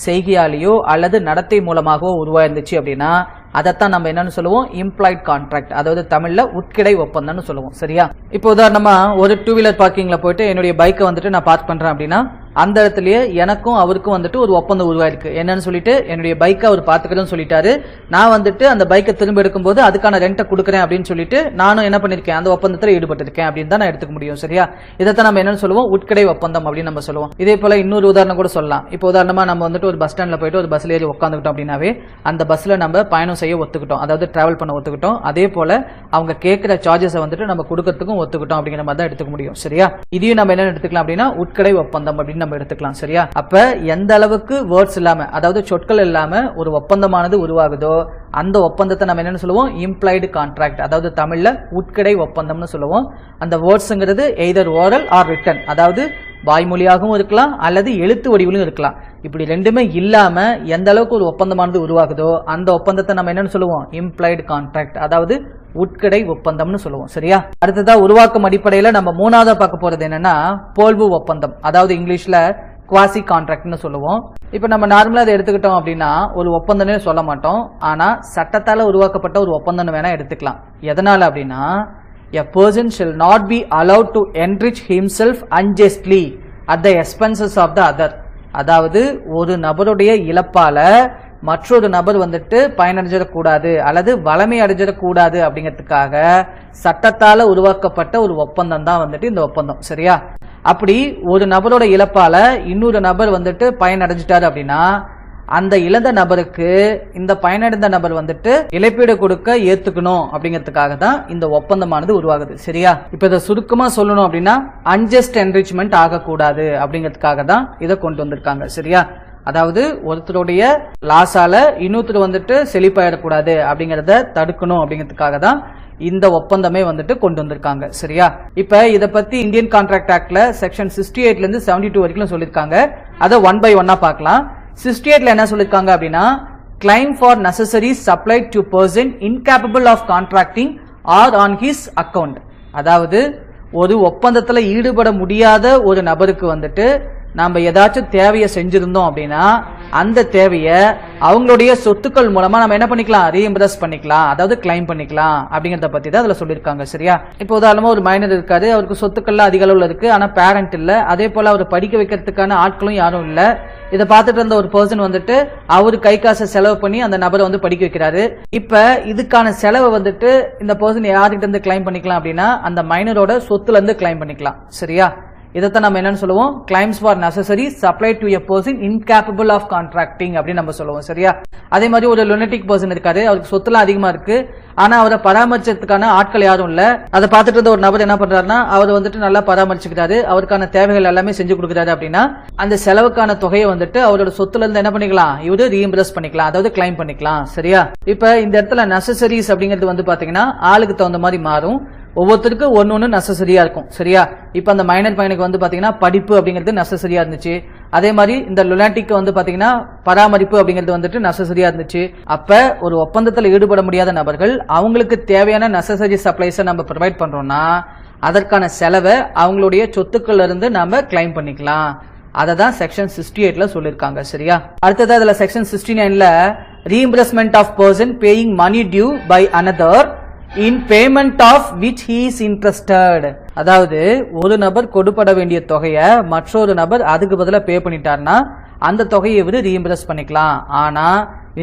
செய்கையாலேயோ அல்லது நடத்தை மூலமாகவோ உருவாயிருந்துச்சு அப்படின்னா அதைத்தான் நம்ம என்னன்னு சொல்லுவோம், இம்ப்ளாய்ட் கான்ட்ராக்ட், அதாவது தமிழ்ல உட்கிடை ஒப்பந்தம்னு சொல்லுவோம். சரியா, இப்போ உதாரணமா ஒரு 2 வீலர் பார்க்கிங்ல போயிட்டு என்னுடைய பைக்கை வந்துட்டு நான் பார்க் பண்றேன் அப்படின்னா அந்த இடத்துலயே எனக்கும் அவருக்கும் வந்துட்டு ஒரு ஒப்பந்தம் உருவாயிருக்கு. என்னன்னு சொல்லிட்டு என்னுடைய பைக்கை அவர் பார்த்துக்கிறேன்னு சொல்லிட்டாரு, நான் வந்துட்டு அந்த பைக்கை திரும்ப எடுக்கும்போது அதுக்கான ரெண்டை கொடுக்குறேன் அப்படின்னு சொல்லிட்டு நானும் என்ன பண்ணிருக்கேன், அந்த ஒப்பந்தத்தில் ஈடுபட்டிருக்கேன் அப்படின்னு தான் நான் எடுத்துக்க முடியும். சரியா, இதைத்தான் நம்ம என்னன்னு சொல்லுவோம், உட்கிடை ஒப்பந்தம் அப்படின்னு நம்ம சொல்லுவோம். இதே போல இன்னொரு உதாரணம் கூட சொல்லலாம். இப்போ உதாரணமா நம்ம வந்துட்டு ஒரு பஸ் ஸ்டாண்ட்ல போயிட்டு ஒரு பஸ்ல ஏறி உட்காந்துக்கிட்டோம் அப்படின்னாவே அந்த பஸ்ல நம்ம பயணம் செய்ய ஒத்துக்கிட்டோம், அதாவது டிராவல் பண்ண ஒத்துக்கிட்டோம். அதே போல அவங்க கேட்கிற சார்ஜஸை வந்துட்டு நம்ம கொடுக்கறதுக்கும் ஒத்துக்கிட்டோம் அப்படிங்கிற மாதிரி தான் எடுத்துக்க முடியும். சரியா, இதையும் நம்ம என்ன எடுத்துக்கலாம் அப்படின்னா உட்கிடை ஒப்பந்தம் அப்படின்னு நம்ம எடுத்துக்கலாம். சரியா, அப்ப எந்த அளவுக்கு வேர்ட்ஸ் இல்லாம, அதாவது சொற்கள் இல்லாம ஒரு ஒப்பந்தமானது உருவாகுதோ அந்த ஒப்பந்தத்தை நம்ம என்னன்னு சொல்லுவோம், இம்ப்ளாய்டு கான்ட்ராக்ட், அதாவது தமிழ்ல உட்கிடை ஒப்பந்தம்னு சொல்லுவோம். அந்த வேர்ட்ஸ்ங்கிறது எய்தர் ஓரல் ஆர் ரிட்டன், அதாவது வாய்மொழியாகவும் இருக்கலாம் அல்லது எழுத்து வடிவிலும் இருக்கலாம். இப்படி ரெண்டுமே இல்லாம எந்த அளவுக்கு ஒரு ஒப்பந்தமானது உருவாகுதோ அந்த ஒப்பந்தத்தை நம்ம என்னன்னு சொல்லுவோம், இம்ப்ளாய்டு கான்ட்ராக்ட், அதாவது உட்கிடை ஒப்பந்தம்னு சொல்லுவோம். சரியா, அடுத்ததா உருவாக்கம் அடிப்படையில நம்ம மூணாவதா பார்க்க போறது என்னன்னா போல்வு ஒப்பந்தம், அதாவது இங்கிலீஷ்ல குவாசி கான்ட்ராக்ட்னு சொல்லுவோம். இப்ப நம்ம நார்மலா அதை எடுத்துக்கிட்டோம் அப்படின்னா ஒரு ஒப்பந்தமே சொல்ல மாட்டோம், ஆனா சட்டத்தால உருவாக்கப்பட்ட ஒரு ஒப்பந்தம் வேணா எடுத்துக்கலாம். எதனால அப்படின்னா, a person shall not be allowed to enrich himself unjustly at the expenses of the other, அதாவது ஒரு நபருடைய இழப்பால மற்றொரு நபர் வந்துட்டு பயனடைஞ்சிடக்கூடாது அல்லது வளமை அடைஞ்சிடக்கூடாது அப்படிங்கிறதுக்காக சட்டத்தால உருவாக்கப்பட்ட ஒரு ஒப்பந்தம் தான் வந்துட்டு இந்த ஒப்பந்தம். சரியா, அப்படி ஒரு நபரோட இழப்பால இன்னொரு நபர் வந்துட்டு பயனடைஞ்சிட்டாரு அப்படின்னா அந்த இழந்த நபருக்கு இந்த பயனடைந்த நபர் வந்துட்டு இழப்பீடு கொடுக்க ஏத்துக்கணும் அப்படிங்கிறதுக்காக தான் இந்த ஒப்பந்தமானது உருவாகுது. சரியா, இப்ப இதை சுருக்கமா சொல்லணும் அப்படின்னா அன்ஜஸ்ட் என்ரிச்மெண்ட் ஆகக்கூடாது அப்படிங்கிறதுக்காக தான் இதை கொண்டு வந்திருக்காங்க. சரியா, அதாவது ஒருத்தருடைய லாஸால இன்னொருத்தர் வந்துட்டு செழிப்பாயிடக்கூடாது அப்படிங்கறத தடுக்கணும் அப்படிங்கிறதுக்காக தான் இந்த ஒப்பந்தமே வந்துட்டு கொண்டு வந்திருக்காங்க. சரியா, இப்ப இத பத்தி இந்தியன் கான்ட்ராக்ட் ஆக்ட்ல செக்ஷன் 68ல இருந்து 72 வரைக்கும் சொல்லிருக்காங்க. அதை 1 by 1 பார்க்கலாம். 68ல என்ன சொல்லிருக்காங்க அப்படின்னா, claim for necessaries supplied to person incapable of contracting or on his account, அதாவது ஒரு ஒப்பந்தத்துல ஈடுபட முடியாத ஒரு நபருக்கு வந்துட்டு நாம ஏதாச்சும் தேவையை செஞ்சிருந்தோம் அப்படின்னா அந்த தேவையை அவங்களுடைய சொத்துக்கள் மூலமா நம்ம என்ன பண்ணிக்கலாம், ரீஎம்பர்ஸ் பண்ணிக்கலாம், அதாவது கிளைம் பண்ணிக்கலாம் அப்படிங்கறத பத்தி தான் அதுல சொல்லியிருக்காங்க. சரியா, இப்போ உதாரணமா ஒரு மைனர் இருக்காரு, அவருக்கு சொத்துக்கள்லாம் அதிக அளவுல இருக்கு, ஆனா பேரண்ட் இல்ல, அதே போல அவர் படிக்க வைக்கிறதுக்கான ஆட்களும் யாரும் இல்ல. இதை பார்த்துட்டு இருந்த ஒரு பர்சன் வந்துட்டு அவரு கை காசை செலவு பண்ணி அந்த நபரை வந்து படிக்க வைக்கிறாரு. இப்ப இதுக்கான செலவை வந்துட்டு இந்த பர்சன் யார்கிட்ட இருந்து கிளைம் பண்ணிக்கலாம் அப்படின்னா அந்த மைனரோட சொத்துல இருந்து கிளைம் பண்ணிக்கலாம். சரியா, இதைத்தான் நம்ம என்னன்னு சொல்லுவோம், claims for necessary supplied to a person incapable of contracting அப்படின்னு நம்ம சொல்லுவோம். சரியா, அதே மாதிரி ஒரு லுனட்டிக் பர்சன் இருக்காரு, அவருக்கு சொத்துலாம் அதிகமா இருக்கு, ஆனா அவரை பராமரிச்சதுக்கான ஆட்கள் யாரும் இல்ல. அதை பார்த்துட்டு இருந்த ஒரு நபர் என்ன பண்றாருன்னா அவர் வந்துட்டு நல்லா பராமரிச்சுக்கிறாரு, அவருக்கான தேவைகள் எல்லாமே செஞ்சு கொடுக்குறாரு அப்படின்னா அந்த செலவுக்கான தொகையை வந்துட்டு அவரோட சொத்துல இருந்து என்ன பண்ணிக்கலாம், இவரு ரீஎம்பர்ஸ் பண்ணிக்கலாம், அதாவது கிளைம் பண்ணிக்கலாம். சரியா, இப்ப இந்த இடத்துல நெசசரிஸ் அப்படிங்கிறது வந்து பாத்தீங்கன்னா ஆளுக்கு தகுந்த மாதிரி மாறும், ஒவ்வொருத்தருக்கும் ஒன்னு நெசசரியா இருக்கும். சரியா, இப்ப அந்த மைனர் பையனுக்கு வந்து பாத்தீங்கன்னா படிப்பு அப்படிங்கிறது நெசசரியா இருந்துச்சு, அதே மாதிரி இந்த லுனாட்டிக்கு வந்து பாத்தீங்கன்னா பராமரிப்பு அப்படிங்கிறது வந்துட்டு நெசசரியா இருந்துச்சு. அப்ப ஒரு ஒப்பந்தத்தில் ஈடுபட முடியாத நபர்கள் அவங்களுக்கு தேவையான நெசசரி சப்ளைஸை நம்ம ப்ரொவைட் பண்றோம்னா அதற்கான செலவை அவங்களுடைய சொத்துக்கள்ல இருந்து நாம கிளைம் பண்ணிக்கலாம். அதை தான் செக்ஷன் 68ல சொல்லியிருக்காங்க. சரியா, அடுத்தது அதுல section 69ல reimbursement of person paying money due by another in payment of which he is interested. அதாவது ஒரு நபர் கொடுப்பட வேண்டிய தொகையை மற்றொரு நபர் அதுக்கு பதிலா பே பண்ணிட்டார்னா அந்த தொகையை இவர் ரீஇம்பர்ஸ் பண்ணிக்கலாம். ஆனா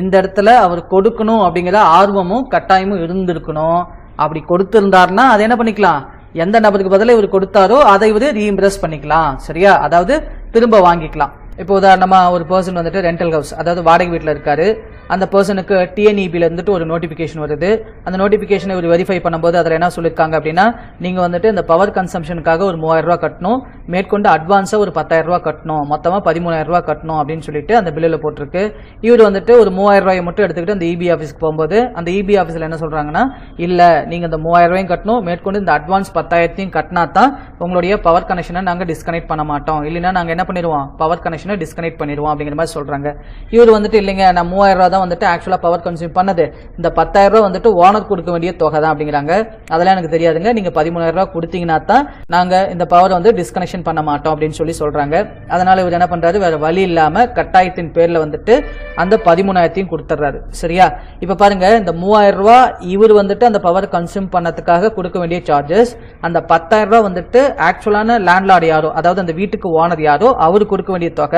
இந்த இடத்துல அவர் கொடுக்கணும் அப்படிங்கிற ஆர்வமும் கட்டாயமும் இருந்திருக்கணும். அப்படி கொடுத்திருந்தார்னா அதை என்ன பண்ணிக்கலாம், எந்த நபருக்கு பதிலா இவர் கொடுத்தாரோ அதை இவர் ரீஇம்பர்ஸ் பண்ணிக்கலாம். சரியா, அதாவது திரும்ப வாங்கிக்கலாம். இப்போ உதாரணமா ஒரு பர்சன் வந்துட்டு ரெண்டல் ஹவுஸ், அதாவது வாடகை வீட்டில் இருக்காரு. அந்த பர்சனுக்கு டிஎன்இபில இருந்துட்டு ஒரு நோட்டிபிகேஷன் வருது. அந்த நோட்டிபிகேஷனை ஒரு வெரிஃபை பண்ணும்போது அதில் என்ன சொல்லியிருக்காங்க அப்படின்னா, நீங்க வந்துட்டு இந்த பவர் கன்சம்ஷனுக்காக ஒரு 3000 ரூபாய் கட்டணும், மேற்கொண்டு அட்வான்ஸா ஒரு 10,000 ரூபாய் கட்டணும், மொத்தமா 13,000 ரூபாய் கட்டணும் அப்படின்னு சொல்லிட்டு அந்த பில்லில் போட்டிருக்கு. இவர் வந்துட்டு ஒரு 3000 ரூபாயை மட்டும் எடுத்துக்கிட்டு அந்த இபி ஆஃபீஸ்க்கு போகும்போது அந்த இபி ஆஃபீஸில் என்ன சொல்றாங்கன்னா, இல்ல நீங்க இந்த 3000 ரூபாயும் கட்டணும், மேற்கொண்டு இந்த அட்வான்ஸ் 10,000 கட்டினா தான் உங்களுடைய பவர் கனெக்ஷனை நாங்க டிஸ்கனெக்ட் பண்ண மாட்டோம், இல்லைன்னா நாங்க என்ன பண்ணிடுவோம், பவர் கனெக்ஷனை டிஸ்கனெக்ட் பண்ணிடுவோம் அப்படிங்கிற மாதிரி சொல்றாங்க. இவர் வந்துட்டு இல்லைங்க, நான் 3000 ரூபாய் தான் வந்துட்டு ஆக்சுவலா பவர் கன்சியூம் பண்ணது, இந்த 10,000 ரூபாய் வந்துட்டு ஓனர் கொடுக்க வேண்டிய தொகை தான் அப்படிங்கிறாங்க. அதெல்லாம் எனக்கு தெரியாதுங்க, நீங்க 13,000 ரூபாய் கொடுத்தீங்கன்னா தான் நாங்க இந்த பவர் வந்து டிஸ்கனெக்ஷன் பண்ண மாட்டோம் அப்படின்னு சொல்லி சொல்றாங்க. அதனால இவர் என்ன பண்றாரு, வேற வழி இல்லாம கட்டாயத்தின் பேர்ல வந்துட்டு அந்த 13,000 கொடுத்துறாரு. சரியா, இப்ப பாருங்க, இந்த 3000 ரூபாய் இவர் வந்துட்டு அந்த பவர் கன்சியூம் பண்ணதுக்காக கொடுக்க வேண்டிய சார்ஜஸ், அந்த 10,000 ரூபாய் வந்துட்டு ஆக்சுவலான லேண்ட்லார்ட் யாரோ, அதாவது அந்த வீட்டுக்கு ஓனர் யாரோ அவரு கொடுக்க வேண்டிய தொகை.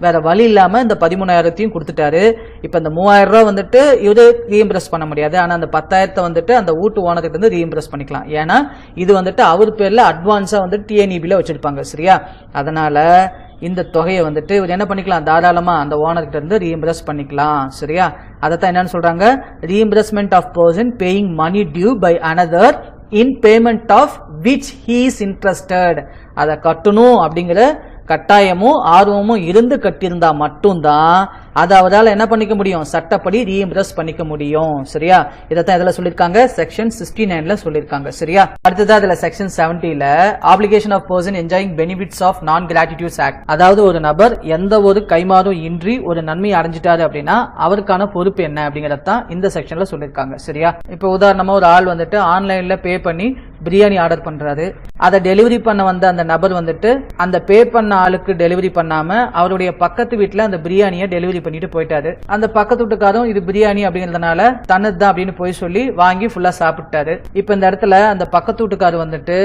வேற வழி இல்லாம இந்த 13,000 கொடுத்துட்டாரு. இப்ப இந்த 3000 ரூபாய் வந்துட்டு இவரு ரீஇம்பர்ஸ் பண்ண முடியாது, ஆனா அந்த 10,000 வந்துட்டு அந்த வீட்டு ஓனர்கிட்ட இருந்து ரீஇம்பர்ஸ் பண்ணிக்கலாம். ஏன்னா இது வந்துட்டு அவர் பேர்ல அட்வான்ஸா வந்து டிஎன்இபில வச்சிருப்பாங்க. சரியா, அதனால இந்த தொகையை வந்துட்டு இவர் என்ன பண்ணிக்கலாம், தாராளமா அந்த ஓனர்கிட்ட இருந்து ரீஇம்பர்ஸ் பண்ணிக்கலாம். சரியா, அதைத்தான் என்னன்னு சொல்றாங்க, reimbursement of person paying money due by another in payment of which he is interested. அதை கட்டணும் அப்படிங்கிற கட்டாயமும் ஆர்வமும் இருந்து கட்டியிருந்தா மட்டும்தான் அதை அவரால் என்ன பண்ணிக்க முடியும், சட்டப்படி ரீஇம்பர்ஸ் பண்ணிக்க முடியும். சரியா, இதைத்தான் இதுல சொல்லிருக்காங்க, செக்ஷன் 69ல சொல்லிருக்காங்க. சரியா, அடுத்ததா இதுல செக்ஷன் 70ல application of person enjoying benefits of non gratuitous act, அதாவது ஒரு நபர் எந்த ஒரு கைமாறும் இன்றி ஒரு நன்மை அடைஞ்சிட்டாரு அப்படின்னா அவருக்கான பொறுப்பு என்ன அப்படிங்கறதான் இந்த செக்ஷன்ல சொல்லிருக்காங்க. சரியா, இப்ப உதாரணமா ஒரு ஆள் வந்துட்டு ஆன்லைன்ல பே பண்ணி பிரியாணி ஆர்டர் பண்றாரு. அதை டெலிவரி பண்ண வந்த அந்த நபர் வந்துட்டு அந்த பே பண்ண ஆளுக்கு டெலிவரி பண்ணாம அவருடைய பக்கத்து வீட்டுல அந்த பிரியாணியை டெலிவரி பண்ணிட்டு போயிட்டாரு. அந்த பக்கத்து வீட்டுக்காரும் இது பிரியாணி அப்படிங்கறதுனால தன்னதுதான் அப்படின்னு போய் சொல்லி வாங்கி ஃபுல்லா சாப்பிட்டாரு. இப்ப இந்த இடத்துல அந்த பக்கத்து வீட்டுக்காரு வந்துட்டு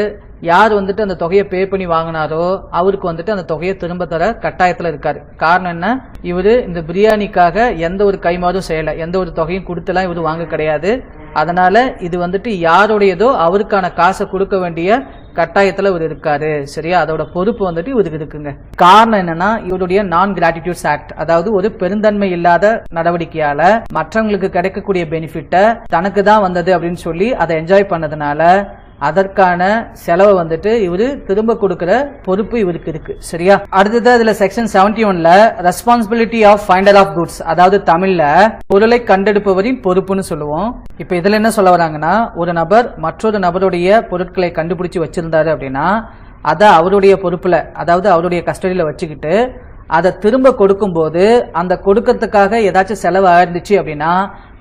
யார் வந்துட்டு அந்த தொகையை பே பண்ணி வாங்கினாரோ அவருக்கு வந்துட்டு அந்த தொகையை திரும்ப தர கட்டாயத்துல இருக்காரு. காரணம் என்ன, இவரு இந்த பிரியாணிக்காக எந்த ஒரு கைமாறும் செய்யல, எந்த ஒரு தொகையும் கொடுத்துலாம் இவரு வாங்க கிடையாது. அதனால இது வந்துட்டு யாருடையதோ அவருக்கான காசை கொடுக்க வேண்டிய கட்டாயத்துல இவர் இருக்காரு. சரியா, அதோட பொறுப்பு வந்துட்டு இவருக்கு இருக்குங்க. காரணம் என்னன்னா, இவருடைய நான் கிராட்டிடியூட்ஸ் ஆக்ட், அதாவது ஒரு பெருந்தன்மை இல்லாத நடவடிக்கையால மற்றவங்களுக்கு கிடைக்கக்கூடிய பெனிஃபிட்டை தனக்கு தான் வந்தது அப்படின்னு சொல்லி அதை என்ஜாய் பண்ணதுனால அதற்கான செலவை வந்துட்டு இவரு திரும்ப கொடுக்கிற பொறுப்பு இவருக்கு இருக்கு. சரியா, அடுத்தது இதுல செக்ஷன் 71ல responsibility of finder of goods, அதாவது தமிழ்ல பொருளை கண்டெடுப்பவரின் பொறுப்புன்னு சொல்லுவோம். இப்ப இதுல என்ன சொல்ல வராங்கன்னா, ஒரு நபர் மற்றொரு நபருடைய பொருட்களை கண்டுபிடிச்சு வச்சிருந்தாரு அப்படின்னா அதை அவருடைய பொறுப்புல, அதாவது அவருடைய கஸ்டடியில வச்சுக்கிட்டு அதை திரும்ப கொடுக்கும்போது அந்த கொடுக்கறதுக்காக ஏதாச்சும் செலவு ஆயிருந்துச்சு அப்படின்னா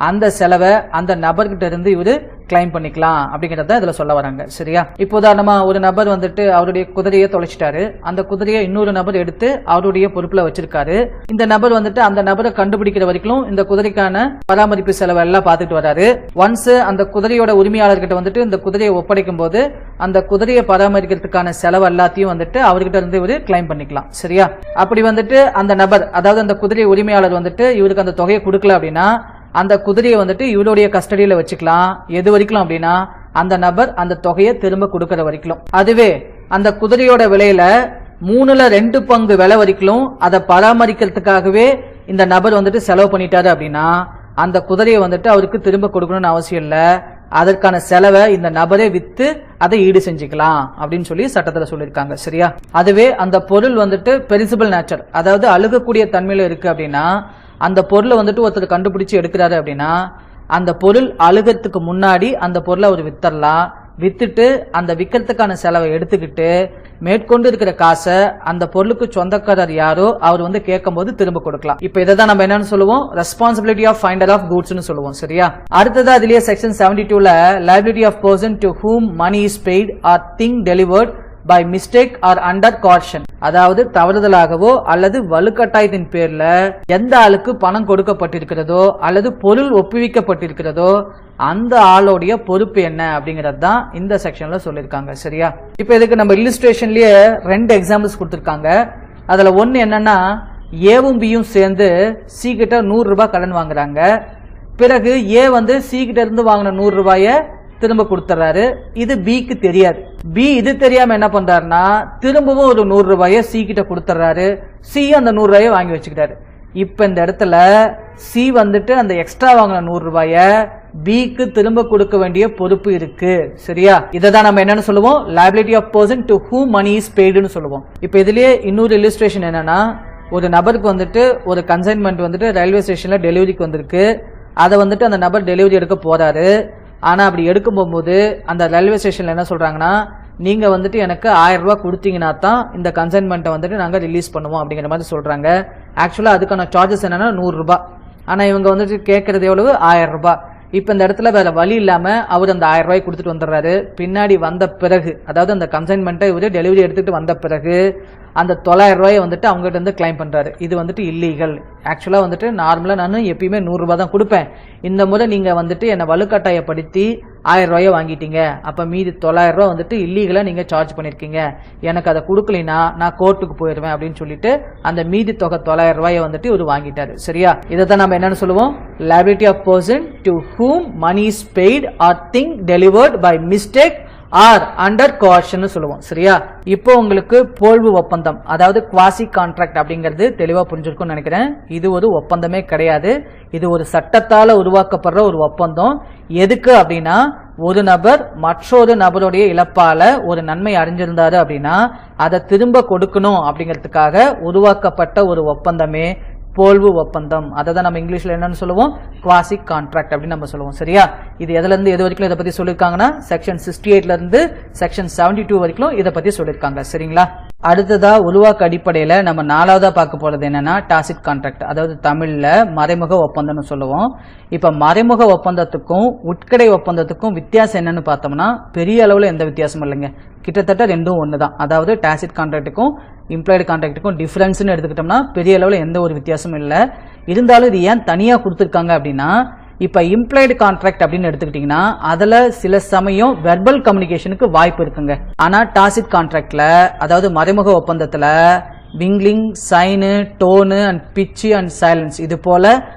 அந்த செலவை அந்த நபர்கிட்ட இருந்து இவரு கிளைம் பண்ணிக்கலாம் அப்படிங்கறத இதுல சொல்ல வராங்க. சரியா, இப்போ உதாரணமா ஒரு நபர் வந்துட்டு அவருடைய குதிரையை தொலைச்சிட்டாரு. அந்த குதிரையை இன்னொரு நபர் எடுத்து அவருடைய பொறுப்புல வச்சிருக்காரு. இந்த நபர் வந்துட்டு அந்த நபரை கண்டுபிடிக்கிற வரைக்கும் இந்த குதிரைக்கான பராமரிப்பு செலவு எல்லாம் பார்த்துட்டு வராரு. ஒன்ஸ் அந்த குதிரையோட உரிமையாளர்கிட்ட வந்துட்டு இந்த குதிரையை ஒப்படைக்கும் போது அந்த குதிரையை பராமரிக்கிறதுக்கான செலவு எல்லாத்தையும் வந்துட்டு அவர்கிட்ட இருந்து இவரு கிளைம் பண்ணிக்கலாம். சரியா, அப்படி வந்துட்டு அந்த நபர், அதாவது அந்த குதிரை உரிமையாளர் வந்துட்டு இவருக்கு அந்த தொகையை கொடுக்கல அப்படின்னா அந்த குதிரையை வந்துட்டு இவருடைய கஸ்டடியில வச்சுக்கலாம். எது வரைக்கும் அப்படின்னா அந்த நபர் அந்த தொகையை திரும்ப கொடுக்கற வரைக்கும். அதுவே அந்த குதிரையோட விலையில 3/2 பங்கு விலை வரைக்கும் அதை பராமரிக்கிறதுக்காகவே இந்த நபர் வந்துட்டு செலவு பண்ணிட்டாரு அப்படின்னா அந்த குதிரையை வந்துட்டு அவருக்கு திரும்ப கொடுக்கணும்னு அவசியம் இல்ல, அதற்கான செலவை இந்த நபரே வித்து அதை ஈடு செஞ்சுக்கலாம் அப்படின்னு சொல்லி சட்டத்துல சொல்லியிருக்காங்க. சரியா, அதுவே அந்த பொருள் வந்துட்டு பெரிசிபிள் நேச்சர், அதாவது அழுகக்கூடிய தன்மையில இருக்கு அப்படின்னா அந்த பொருளை வந்துட்டு ஒருத்தர் கண்டுபிடிச்சு எடுக்கிறாரு அப்படின்னா அந்த பொருள் அழுகிறதுக்கு முன்னாடி அந்த பொருளை அவர் வித்தரலாம். வித்துட்டு அந்த விற்கிறதுக்கான செலவை எடுத்துக்கிட்டு மேற்கொண்டு இருக்கிற காசை அந்த பொருளுக்கு சொந்தக்காரர் யாரோ அவர் வந்து கேட்கும் போது திரும்ப கொடுக்கலாம். இப்ப இதை தான் நம்ம என்னன்னு சொல்லுவோம், ரெஸ்பான்சிபிலிட்டி ஆஃப் ஃபைண்டர் ஆஃப் குட்ஸ்னு சொல்லுவோம். சரியா, அடுத்தது அதுலயே section 72ல liability of person to whom money is paid or thing delivered by mistake or under coercion, அதாவது தவறுதலாகவோ அல்லது வலுக்கட்டாயத்தின் பேர்ல எந்த ஆளுக்கு பணம் கொடுக்கப்பட்டிருக்கிறதோ அல்லது பொருள் ஒப்புவிக்கப்பட்டிருக்கிறதோ அந்த ஆளுடைய பொறுப்பு என்ன அப்படிங்கறது தான் இந்த செக்ஷன்ல சொல்லிருக்காங்க. சரியா? இப்ப இதுக்கு நம்ம இல்லுஸ்ட்ரேஷன்லயே 2 எக்ஸாம்பிள்ஸ் கொடுத்திருக்காங்க. அதுல ஒன்னு என்னன்னா, ஏவும் பியும் சேர்ந்து சி கிட்ட 100 ரூபாய் கடன் வாங்குறாங்க. பிறகு ஏ வந்து சி கிட்ட இருந்து வாங்கின 100 ரூபாய திரும்ப கொடுத்துறாரு. இது பிக்கு தெரியாது. பி இது தெரியாம என்ன பண்றாருன்னா திரும்பவும் ஒரு 100 ரூபாய சி கிட்ட கொடுத்துறாரு. சி அந்த 100 ரூபாய வாங்கி வச்சுக்கிட்டாரு. இப்ப இந்த இடத்துல சி வந்துட்டு அந்த எக்ஸ்ட்ரா வாங்கின 100 ரூபாய பிக்கு திரும்ப கொடுக்க வேண்டிய பொறுப்பு இருக்கு. சரியா? இததான் நம்ம என்னன்னு சொல்லுவோம், liability of person to whom money is paid னு சொல்லுவோம். இப்ப இதுலயே இன்னொரு இல்லுஸ்ட்ரேஷன் என்னன்னா, ஒரு நபருக்கு வந்துட்டு ஒரு கன்சைன்மெண்ட் வந்துட்டு ரயில்வே ஸ்டேஷன்ல டெலிவரிக்கு வந்திருக்கு. அதை வந்துட்டு அந்த நபர் டெலிவரி எடுக்க போறாரு. ஆனா அப்படி எடுக்கும் போகும்போது அந்த ரயில்வே ஸ்டேஷன்ல என்ன சொல்றாங்கன்னா, நீங்க வந்துட்டு எனக்கு 1000 ரூபாய் கொடுத்தீங்கன்னா தான் இந்த கன்சைன்மெண்ட்டை வந்துட்டு நாங்க ரிலீஸ் பண்ணுவோம் அப்படிங்கிற மாதிரி சொல்றாங்க. ஆக்சுவலா அதுக்கான சார்ஜஸ் என்னன்னா 100 ரூபாய். ஆனா இவங்க வந்துட்டு கேட்கறது எவ்வளவு, 1000 ரூபாய். இப்ப இந்த இடத்துல வேற வழி இல்லாம அவர் அந்த 1000 ரூபாய் கொடுத்துட்டு வந்துடுறாரு. பின்னாடி வந்த பிறகு, அதாவது அந்த கன்சைன்மெண்ட்டை இவரு டெலிவரி எடுத்துட்டு வந்த பிறகு அந்த 900 ரூபாயை வந்துட்டு அவங்க கிட்ட இருந்து கிளைம் பண்றாரு. இது வந்துட்டு இல்லீகல். ஆக்சுவலா வந்துட்டு நார்மலா நான் எப்பயுமே 100 ரூபாய் தான் கொடுப்பேன். இந்த முறை நீங்க வந்துட்டு என்ன வலுக்கட்டாயப்படுத்தி 1000 ரூபாயை வாங்கிட்டீங்க. அப்ப மீதி 900 ரூபாய் வந்துட்டு இல்லீகலா நீங்க சார்ஜ் பண்ணிருக்கீங்க. எனக்கு அதை கொடுக்கலைன்னா நான் கோர்ட்டுக்கு போயிடுவேன் அப்படின்னு சொல்லிட்டு அந்த மீதி தொகை 900 ரூபாயை வந்துட்டு இவர் வாங்கிட்டாரு. சரியா? இதைத்தான் நம்ம என்னன்னு சொல்லுவோம், liability of person to whom money is paid or thing delivered by mistake are under caution சொல்லுவோம். சரியா? இப்போ உங்களுக்கு போல்வு ஒப்பந்தம், அதாவது குவாசி கான்ட்ராக்ட் அப்படிங்கிறது தெளிவா புரிஞ்சிருக்கும்னு நினைக்கிறேன். இது ஒரு ஒப்பந்தமே கிடையாது. இது ஒரு சட்டத்தால உருவாக்கப்படுற ஒரு ஒப்பந்தம். எதுக்கு அப்படின்னா, ஒரு நபர் மற்றொரு நபருடைய இழப்பால ஒரு நன்மை அடைஞ்சிருந்தாரு அப்படின்னா அதை திரும்ப கொடுக்கணும் அப்படிங்கிறதுக்காக உருவாக்கப்பட்ட ஒரு ஒப்பந்தமே போல்வு ஒப்பந்தம். அதை தான் நம்ம இங்கிலீஷ்ல என்னன்னு சொல்லுவோம், குவாசி கான்ட்ராக்ட் அப்படின்னு நம்ம சொல்லுவோம். சரியா? இது எதுல இருந்து எது வரைக்கும் இதை பத்தி சொல்லிருக்காங்கன்னா, செக்ஷன் 68ல இருந்து செக்ஷன் 72 வரைக்கும் இதை பத்தி சொல்லிருக்காங்க. சரிங்களா? அடுத்ததா உருவாக்க அடிப்படையில நம்ம 4வதா பார்க்க போறது என்னன்னா டாசிட் கான்ட்ராக்ட், அதாவது தமிழ்ல மறைமுக ஒப்பந்தம்னு சொல்லுவோம். இப்ப மறைமுக ஒப்பந்தத்துக்கும் உட்கடை ஒப்பந்தத்துக்கும் வித்தியாசம் என்னன்னு பார்த்தோம்னா பெரிய அளவுல எந்த வித்தியாசமும் இல்லைங்க. கிட்டத்தட்ட ரெண்டும் ஒண்ணுதான். அதாவது டாசிட் கான்ட்ராக்டுக்கும் இம்ப்ளாய்டு கான்ட்ராக்டுக்கும் டிஃபரன்ஸ்னு எடுத்துக்கிட்டோம்னா பெரிய அளவுல எந்த ஒரு வித்தியாசமும் இல்லை. இருந்தாலும் இது ஏன் தனியா கொடுத்துருக்காங்க அப்படின்னா, இப்ப இம்ப்ளாய்டு கான்ட்ராக்ட் அப்படின்னு எடுத்துக்கிட்டீங்கன்னா அதுல சில சமயம் வெர்பல் கம்யூனிகேஷனுக்கு வாய்ப்பு இருக்குங்க. ஆனா டாசிட் கான்ட்ராக்ட்ல, அதாவது மறைமுக ஒப்பந்தத்துல விங்லிங், சைனு, டோனு அண்ட் பிச்சு அண்ட் சைலன்ஸ் இது போல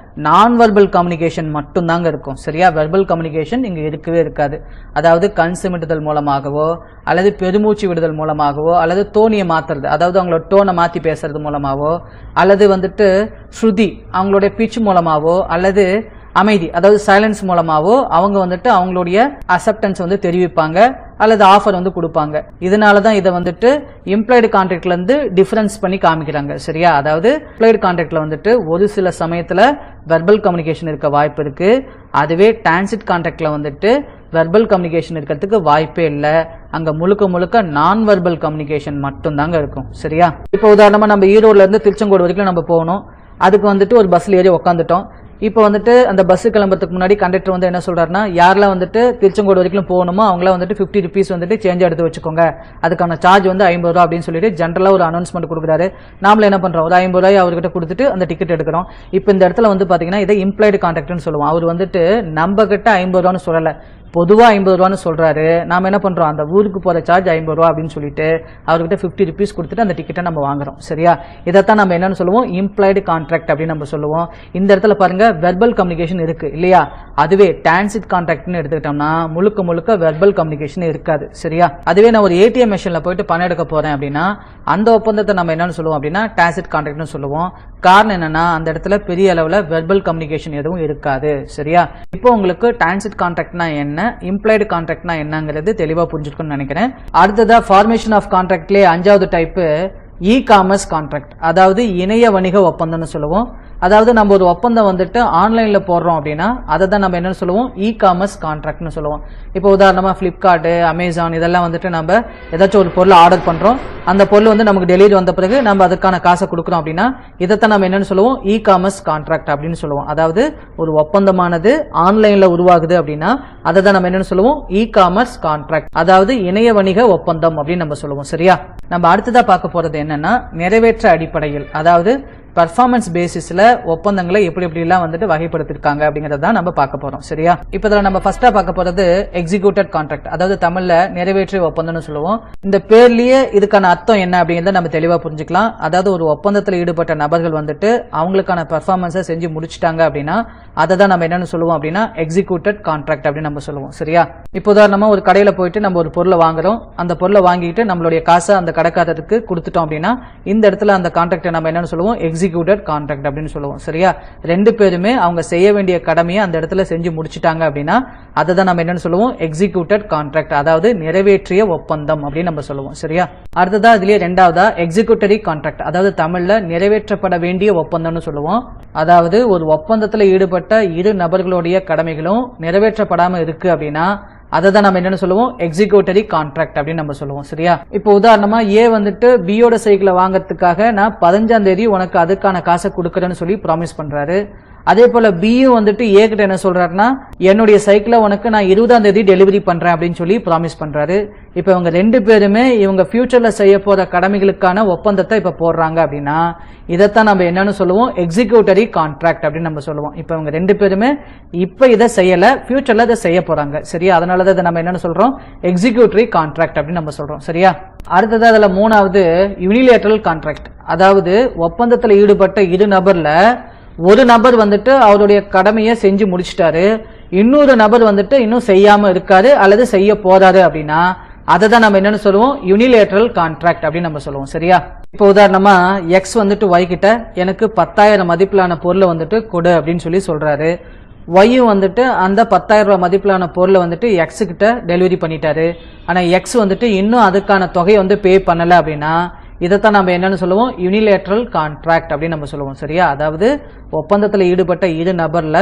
நான் வெர்பல் கம்யூனிகேஷன் மட்டும் தாங்க இருக்கும். சரியா? வெர்பல் கம்யூனிகேஷன் இங்க இருக்கவே இருக்காது. அதாவது கண் சிமிட்டுதல் மூலமாகவோ அல்லது பெருமூச்சு விடுதல் மூலமாகவோ அல்லது தோனியை மாத்துறது, அதாவது அவங்களோட டோனை மாத்தி பேசுறது மூலமாவோ அல்லது வந்துட்டு ஸ்ருதி அவங்களுடைய பிச் மூலமாவோ அல்லது அமைதி, அதாவது சைலன்ஸ் மூலமாவோ அவங்க வந்துட்டு அவங்களுடைய அக்செப்டன்ஸ் வந்து தெரிவிப்பாங்க அல்லது ஆஃபர் வந்து கொடுப்பாங்க. இதனாலதான் இதை வந்துட்டு இம்ப்ளாய்டு கான்ட்ராக்ட்ல இருந்து டிஃபரன்ஸ் பண்ணி காமிக்கிறாங்க. சரியா? அதாவது இம்ப்ளாய்டு கான்ட்ராக்ட்ல வந்துட்டு ஒரு சில சமயத்துல வெர்பல் கம்யூனிகேஷன் இருக்க வாய்ப்பு இருக்கு. அதுவே டான்சிட் கான்ட்ராக்ட்ல வந்துட்டு வெர்பல் கம்யூனிகேஷன் இருக்கிறதுக்கு வாய்ப்பே இல்லை. அங்க முழுக்க முழுக்க நான் வெர்பல் கம்யூனிகேஷன் மட்டும் தாங்க இருக்கும். சரியா? இப்போ உதாரணமா நம்ம ஈரோடுல இருந்து திருச்செங்கோடு வரைக்கும் நம்ம போகணும். அதுக்கு வந்துட்டு ஒரு பஸ்ல ஏறி உட்காந்துட்டோம். இப்போ வந்துட்டு அந்த பஸ் கிளம்புறதுக்கு முன்னாடி கண்டக்டர் வந்து என்ன சொல்றாருன்னா, யாரெல்லாம் வந்துட்டு திருச்செங்கோடு வரைக்கும் போகணுமோ அவங்களாம் வந்துட்டு 50 rupees வந்துட்டு சேஞ்ச் எடுத்து வச்சுக்கோங்க, அதுக்கான சார்ஜ் வந்து 50 ரூபா அப்படின்னு சொல்லிட்டு ஜென்ரலா ஒரு அனௌன்ஸ்மெண்ட் கொடுக்குறாரு. நாமள என்ன பண்றோம், ஒரு 50 ரூபாய் அவர்கிட்ட கொடுத்துட்டு அந்த டிக்கெட் எடுக்கிறோம். இப்போ இந்த இடத்துல வந்து பாத்தீங்கன்னா இதை இம்ப்ளாய்டு கான்ட்ராக்ட்னு சொல்லுவோம். அவர் வந்துட்டு நம்ம கிட்ட 50 ரூபான்னு சொல்லல, பொதுவா 50 ரூபான்னு சொல்றாரு. நாம என்ன பண்றோம், அந்த ஊருக்கு போற சார்ஜ் 50 ரூபா அப்படின்னு சொல்லிட்டு அவர்கிட்ட 50 rupees கொடுத்துட்டு அந்த டிக்கெட்டை நம்ம வாங்குறோம். சரியா? இதைத்தான் நம்ம என்னன்னு சொல்லுவோம், இம்ப்ளாய்டு கான்ட்ராக்ட் அப்படின்னு நம்ம சொல்லுவோம். இந்த இடத்துல பாருங்க வெர்பல் கம்யூனிகேஷன் இருக்கு இல்லையா? அதுவே டான்சிட் கான்ட்ராக்ட்னு எடுத்துக்கிட்டோம்னா முழுக்க முழுக்க வெர்பல் கம்யூனிகேஷன் இருக்காது. சரியா? அதுவே நான் ஒரு ஏடிஎம் மெஷின்ல போயிட்டு பணம் எடுக்க போறேன் அப்படின்னா அந்த ஒப்பந்தத்தை நம்ம என்னன்னு சொல்லுவோம் அப்படின்னா டாசிட் கான்ட்ராக்ட்னு சொல்லுவோம். காரணம் என்னன்னா அந்த இடத்துல பெரிய அளவுல வெர்பல் கம்யூனிகேஷன் எதுவும் இருக்காது. சரியா? இப்போ உங்களுக்கு டான்சிட் கான்ட்ராக்ட்னா என்ன, இம்ப்ளாய்டு கான்ட்ராக்ட்னா என்னங்கிறது தெளிவா புரிஞ்சிருக்கும்னு நினைக்கிறேன். அடுத்ததா ஃபார்மேஷன் ஆஃப் கான்ட்ராக்ட்லயே 5வது டைப் இ காமர்ஸ் கான்ட்ராக்ட், அதாவது இணைய வணிக ஒப்பந்தம்னு சொல்லுவோம். அதாவது நம்ம ஒரு ஒப்பந்தம் வந்துட்டு ஆன்லைன்ல போடுறோம் அப்படின்னா அதை தான் நம்ம என்னன்னு சொல்லுவோம், இ காமர்ஸ் கான்ட்ராக்ட்னு சொல்லுவோம். இப்போ உதாரணமா பிளிப்கார்ட், அமேசான் இதெல்லாம் வந்துட்டு நம்ம ஏதாச்சும் ஒரு பொருள் ஆர்டர் பண்றோம், அந்த பொருள் வந்து நமக்கு டெலிவரி வந்த பிறகு நம்ம அதுக்கான காசை கொடுக்குறோம் அப்படின்னா இதைத்தான் நம்ம என்னன்னு சொல்லுவோம், இ காமர்ஸ் கான்ட்ராக்ட் அப்படின்னு சொல்லுவோம். அதாவது ஒரு ஒப்பந்தமானது ஆன்லைன்ல உருவாகுது அப்படின்னா அதை தான் நம்ம என்னன்னு சொல்லுவோம், இ காமர்ஸ் கான்ட்ராக்ட், அதாவது இணைய வணிக ஒப்பந்தம் அப்படின்னு நம்ம சொல்லுவோம். சரியா, நம்ம அடுத்ததா பார்க்க போறது என்னன்னா நிறைவேற்ற அடிப்படையில், அதாவது பர்ஃபார்மன்ஸ் பேசிஸ்ல ஒப்பந்தங்களை எப்படி எப்படிலாம் வந்துட்டு வகைப்படுத்திருக்காங்க அப்படிங்கறத நம்ம பார்க்க போறோம். சரியா, இப்ப இதுல நம்ம ஃபர்ஸ்டா பார்க்க போறது எக்ஸிக்யூட்டட் கான்ட்ராக்ட், அதாவது தமிழ்ல நிறைவேற்றிய ஒப்பந்தம்னு சொல்லுவோம். இந்த பேர்லயே இதுக்கான அர்த்தம் என்ன அப்படிங்கறத நம்ம தெளிவா புரிஞ்சுக்கலாம். அதாவது ஒரு ஒப்பந்தத்தில் ஈடுபட்ட நபர்கள் வந்துட்டு அவங்களுக்கான பெர்ஃபார்மன்ஸை செஞ்சு முடிச்சிட்டாங்க அப்படின்னா அதை தான் நம்ம என்னன்னு சொல்லுவோம் அப்படின்னா எக்ஸிக்யூட்டட் கான்ட்ராக்ட் அப்படின்னு நம்ம சொல்லுவோம். சரியா, இப்போ உதாரணமா ஒரு கடையில போயிட்டு நம்ம ஒரு பொருளை வாங்குறோம், அந்த பொருளை வாங்கிட்டு நம்மளுடைய காசை அந்த கடைக்காரருக்கு கொடுத்துட்டோம் அப்படின்னா இந்த இடத்துல அந்த கான்ட்ராக்டை நம்ம என்னன்னு சொல்லுவோம், எக்ஸிக்யூட்டட் கான்ட்ராக்ட் அப்படின்னு சொல்லுவோம். சரியா, ரெண்டு பேருமே அவங்க செய்ய வேண்டிய கடமையை அந்த இடத்துல செஞ்சு முடிச்சிட்டாங்க அப்படின்னா அதை தான் நம்ம என்னன்னு சொல்லுவோம், எக்ஸிக்யூட்டட் கான்ட்ராக்ட், அதாவது நிறைவேற்றிய ஒப்பந்தம் அப்படின்னு நம்ம சொல்லுவோம். சரியா, அடுத்ததா இதுலயே ரெண்டாவதா எக்ஸிக்யூட்டரி கான்ட்ராக்ட், அதாவது தமிழ்ல நிறைவேற்றப்பட வேண்டிய ஒப்பந்தம்னு சொல்லுவோம். அதாவது ஒரு ஒப்பந்தத்தில் ஈடுபட்ட இரு நபர்களுடைய கடமைகளும் நிறைவேற்றப்படாம இருக்கு அப்படின்னா அதை தான் நம்ம என்னன்னு சொல்லுவோம், எக்ஸிக்யூட்டரி கான்ட்ராக்ட் அப்படின்னு நம்ம சொல்லுவோம். சரியா, இப்போ உதாரணமா ஏ வந்துட்டு பியோட சைக்கிளை வாங்கறதுக்காக நான் 15ஆம் தேதி உனக்கு அதுக்கான காசை கொடுக்கறேன்னு சொல்லி ப்ராமிஸ் பண்றாரு. அதே போல பியும் வந்துட்டு ஏ கிட்ட என்ன சொல்றாருன்னா என்னுடைய சைக்கிளை உனக்கு நான் 20ஆம் தேதி டெலிவரி பண்றேன் அப்படின்னு சொல்லி ப்ராமிஸ் பண்றாரு. இப்ப இவங்க ரெண்டு பேருமே இவங்க ஃபியூச்சர்ல செய்ய போற கடமைகளுக்கான ஒப்பந்தத்தை இப்ப போடுறாங்க அப்படின்னா இதைத்தான் நம்ம என்னன்னு சொல்லுவோம், எக்ஸிக்யூட்டரி கான்ட்ராக்ட் அப்படின்னு நம்ம சொல்லுவோம். இப்ப இவங்க ரெண்டு பேருமே இப்ப இதை செய்யல, ஃபியூச்சர்ல இதை செய்ய போறாங்க. சரியா, அதனாலதான் இதை நம்ம என்னன்னு சொல்றோம், எக்ஸிக்யூட்டரி கான்ட்ராக்ட் அப்படின்னு நம்ம சொல்றோம். சரியா, அடுத்தது அதுல மூணாவது யூனிலேட்டரல் கான்ட்ராக்ட், அதாவது ஒப்பந்தத்தில் ஈடுபட்ட இரு நபர்ல ஒரு நபர் வந்துட்டு அவருடைய கடமையை செஞ்சு முடிச்சிட்டாரு, இன்னொரு நபர் வந்துட்டு இன்னும் செய்யாம இருக்காரு அல்லது செய்ய போறாரு அப்படின்னா அதை தான் நம்ம என்னன்னு சொல்லுவோம், யூனிலேட்டரல் கான்ட்ராக்ட் அப்படின்னு நம்ம சொல்லுவோம். சரியா, இப்போ உதாரணமா எக்ஸ் வந்துட்டு ஒய் கிட்ட எனக்கு 10,000 மதிப்பிலான பொருளை வந்துட்டு கொடு அப்படின்னு சொல்லி சொல்றாரு. ஒய்யும் வந்துட்டு அந்த 10,000 ரூபாய் மதிப்பிலான பொருளை வந்துட்டு எக்ஸ் கிட்ட டெலிவரி பண்ணிட்டாரு. ஆனா எக்ஸ் வந்துட்டு இன்னும் அதுக்கான தொகையை வந்து பே பண்ணல அப்படின்னா இதைத்தான் நம்ம என்னன்னு சொல்லுவோம், யூனிலேட்டரல் கான்ட்ராக்ட் அப்படின்னு நம்ம சொல்லுவோம். சரியா, அதாவது ஒப்பந்தத்தில் ஈடுபட்ட இரு நபர்ல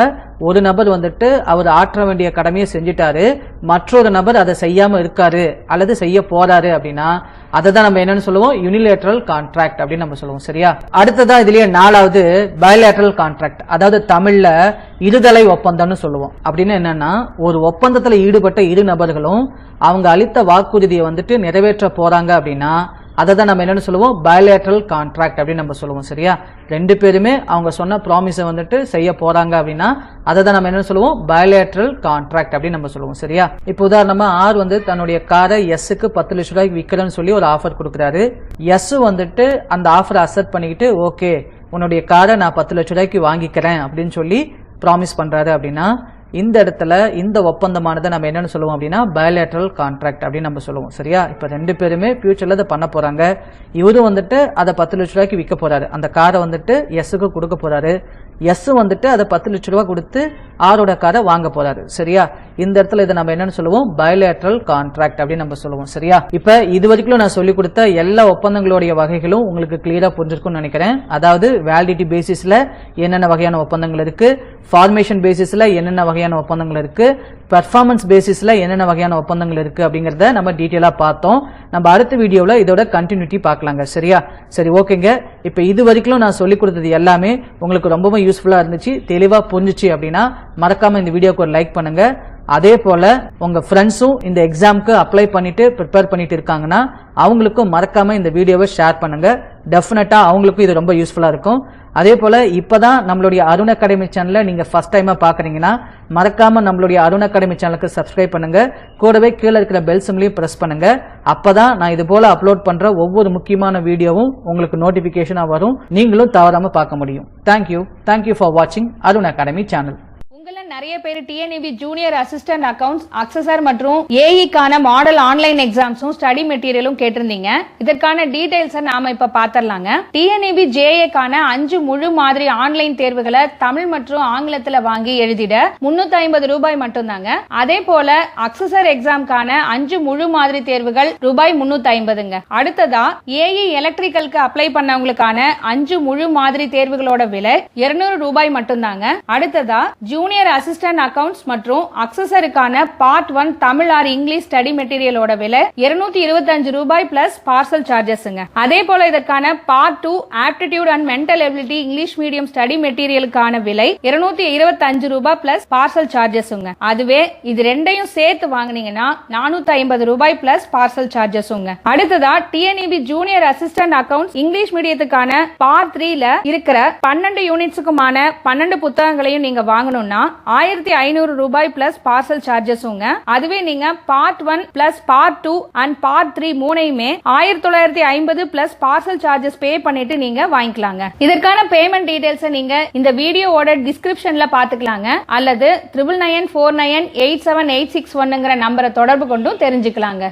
ஒரு நபர் வந்துட்டு அவர் ஆற்ற வேண்டிய கடமையை செஞ்சுட்டாரு, மற்றொரு நபர் அதை செய்யாம இருக்காரு அல்லது செய்ய போறாரு அப்படின்னா அதை தான் நம்ம என்னன்னு சொல்லுவோம், யூனிலேட்டரல் கான்ட்ராக்ட் அப்படின்னு நம்ம சொல்லுவோம். சரியா, அடுத்ததா இதுலயே நாலாவது பைலேட்டரல் கான்ட்ராக்ட், அதாவது தமிழ்ல இருதலை ஒப்பந்தம்னு சொல்லுவோம். அப்படின்னு என்னன்னா ஒரு ஒப்பந்தத்தில் ஈடுபட்ட இரு நபர்களும் அவங்க அளித்த வாக்குறுதியை வந்துட்டு நிறைவேற்ற போறாங்க அப்படின்னா அதை தான் நம்ம என்னன்னு சொல்லுவோம், பைலேட்டரல் கான்ட்ராக்ட் அப்படின்னு நம்ம சொல்லுவோம். சரியா, ரெண்டு பேருமே அவங்க சொன்ன ப்ராமிஸை வந்துட்டு செய்ய போறாங்க அப்படின்னா அதை தான் நம்ம என்ன சொல்லுவோம், பைலேட்டரல் கான்ட்ராக்ட் அப்படின்னு நம்ம சொல்லுவோம். சரியா, இப்போ உதாரணமா ஆர் வந்து தன்னுடைய காரை எஸ்க்கு 10 லட்சம் ரூபாய்க்கு விற்கிறேன்னு சொல்லி ஒரு ஆஃபர் கொடுக்குறாரு. எஸ் வந்துட்டு அந்த ஆஃபரை அக்செப்ட் பண்ணிக்கிட்டு ஓகே உன்னுடைய காரை நான் 10 லட்சம் ரூபாய்க்கு வாங்கிக்கிறேன் அப்படின்னு சொல்லி ப்ராமிஸ் பண்றாரு அப்படின்னா இந்த இடத்துல இந்த ஒப்பந்தமானதை நம்ம என்னன்னு சொல்லுவோம் அப்படின்னா பைலேட்டரல் கான்ட்ராக்ட் அப்படின்னு நம்ம சொல்லுவோம். சரியா, இப்ப ரெண்டு பேருமே ஃபியூச்சர்ல அதை பண்ண போறாங்க. இவரும் வந்துட்டு அதை 10 லட்சம் ரூபாய்க்கு விற்க போறாரு, அந்த காரை வந்துட்டு எஸ்க்கு கொடுக்க போறாரு. எஸ் வந்துட்டு அதை 10 லட்சம் ரூபாய் கொடுத்து ஆரோட காரை வாங்க போறாரு. சரியா, இந்த இடத்துல இதை நம்ம என்னன்னு சொல்லுவோம், பைலேட்டரல் கான்ட்ராக்ட் அப்படின்னு நம்ம சொல்லுவோம். சரியா, இப்ப இது வரைக்கும் நான் சொல்லி கொடுத்த எல்லா ஒப்பந்தங்களுடைய வகைகளும் உங்களுக்கு கிளியரா புரிஞ்சிருக்கும்னு நினைக்கிறேன். அதாவது வேலிடிட்டி பேசிஸ்ல என்னென்ன வகையான ஒப்பந்தங்கள் இருக்கு, ஃபார்மேஷன் பேசிஸ்ல என்னென்ன வகையான ஒப்பந்தங்கள் இருக்கு, பெர்ஃபார்மன்ஸ் பேசிஸ்ல என்னென்ன வகையான ஒப்பந்தங்கள் இருக்கு அப்படிங்கறத நம்ம டீடைலா பார்த்தோம். நம்ம அடுத்த வீடியோல இதோட கண்டினியூட்டி பார்க்கலாங்க. சரியா, சரி ஓகேங்க. இப்ப இது வரைக்கும் நான் சொல்லி கொடுத்தது எல்லாமே உங்களுக்கு ரொம்பவும் யூஸ்ஃபுல்லா இருந்துச்சு, தெளிவா புரிஞ்சுச்சு அப்படின்னா மறக்காம இந்த வீடியோக்கு ஒரு லைக் பண்ணுங்க. அதே போல உங்க ஃப்ரெண்ட்ஸும் இந்த எக்ஸாமுக்கு அப்ளை பண்ணிட்டு ப்ரிப்பேர் பண்ணிட்டு இருக்காங்கன்னா அவங்களுக்கும் மறக்காம இந்த வீடியோவை ஷேர் பண்ணுங்க. டெஃபினட்டா அவங்களுக்கும் இது ரொம்ப யூஸ்ஃபுல்லா இருக்கும். அதே போல இப்பதான் நம்மளுடைய அருண் அகாடமி சேனலை நீங்க ஃபர்ஸ்ட் டைமா பாக்குறீங்கன்னா மறக்காம நம்மளுடைய அருண் அகாடமி சேனலுக்கு சப்ஸ்கிரைப் பண்ணுங்க. கூடவே கீழே இருக்கிற பெல் சிம்லையும் பிரஸ் பண்ணுங்க. அப்பதான் நான் இது போல அப்லோட் பண்ற ஒவ்வொரு முக்கியமான வீடியோவும் உங்களுக்கு நோட்டிபிகேஷனா வரும், நீங்களும் தவறாம பார்க்க முடியும். தேங்க்யூ ஃபார் வாட்சிங் அருண் அகாடமி சேனல். உங்கள நிறைய பேர் டிஎன்இபி ஜூனியர் அசிஸ்டன்ட் அக்கவுண்ட்ஸ் அக்சஸர் மற்றும் ஏஇக்கான மாடல் ஆன்லைன் எக்ஸாம்ஸும் ஸ்டடி மெட்டீரியலும் கேட்டிருந்தீங்க. இதற்கான டீடைல்ஸ் நாம இப்ப பாத்திரலாங்க. டிஎன்இபி ஜேஏக்கான 5 முழு மாதிரி ஆன்லைன் தேர்வுகளை தமிழ் மற்றும் ஆங்கிலத்துல வாங்கி எழுதிட 350 ரூபாய் மட்டும்தாங்க. அதே போல அக்சஸர் எக்ஸாம்கான 5 முழு மாதிரி தேர்வுகள் ரூபாய் 350ங்க. அடுத்ததா ஏஇ எலக்ட்ரிக்கலுக்கு அப்ளை பண்ணவங்களுக்கான 5 முழு மாதிரி தேர்வுகளோட விலை 200 ரூபாய் மட்டும்தாங்க. அடுத்ததா ஜூனியர் அசிஸ்டன்ட் அக்கவுண்ட்ஸ் மற்றும் அக்சஸருக்கான part 1 Tamil or English study மெட்டீரியலோட விலை 225 ரூபாய் பிளஸ் பார்சல் சார்ஜஸ்ங்க. அதே போல இதற்கான part 2 aptitude and mental ability English medium study மெட்டீரியலுக்கான விலை 225 ரூபாய் பிளஸ் பார்சல் சார்ஜஸ்ங்க. அதுவே இது ரெண்டையும் சேர்த்து வாங்குனீங்கன்னா 450 ரூபாய் பிளஸ் பார்சல் சார்ஜஸ்ங்க. அடுத்ததா TNEB junior assistant accounts English மீடியத்துக்கான பார்ட் 3ல இருக்கிற 12 யூனிட்ஸுக்குமான 12 புத்தகங்களையும் நீங்க வாங்கணும்னா 1500 ரூபாய் பிளஸ் பார்சல் சார்ஜஸ்ங்க. அதுவே நீங்க part 1 plus part 2 and part 3 மூணையுமே 1950 plus parcel charges பே பண்ணிட்டு நீங்க வாங்கிக்கலாங்க. இதற்கான பேமெண்ட் டீடைல்ஸ் நீங்க இந்த வீடியோவோட டிஸ்கிரிப்ஷன்ல பாத்துக்கலாங்க. அல்லது 9994987861 நம்பரை தொடர்பு கொண்டும் தெரிஞ்சுக்கலாங்க.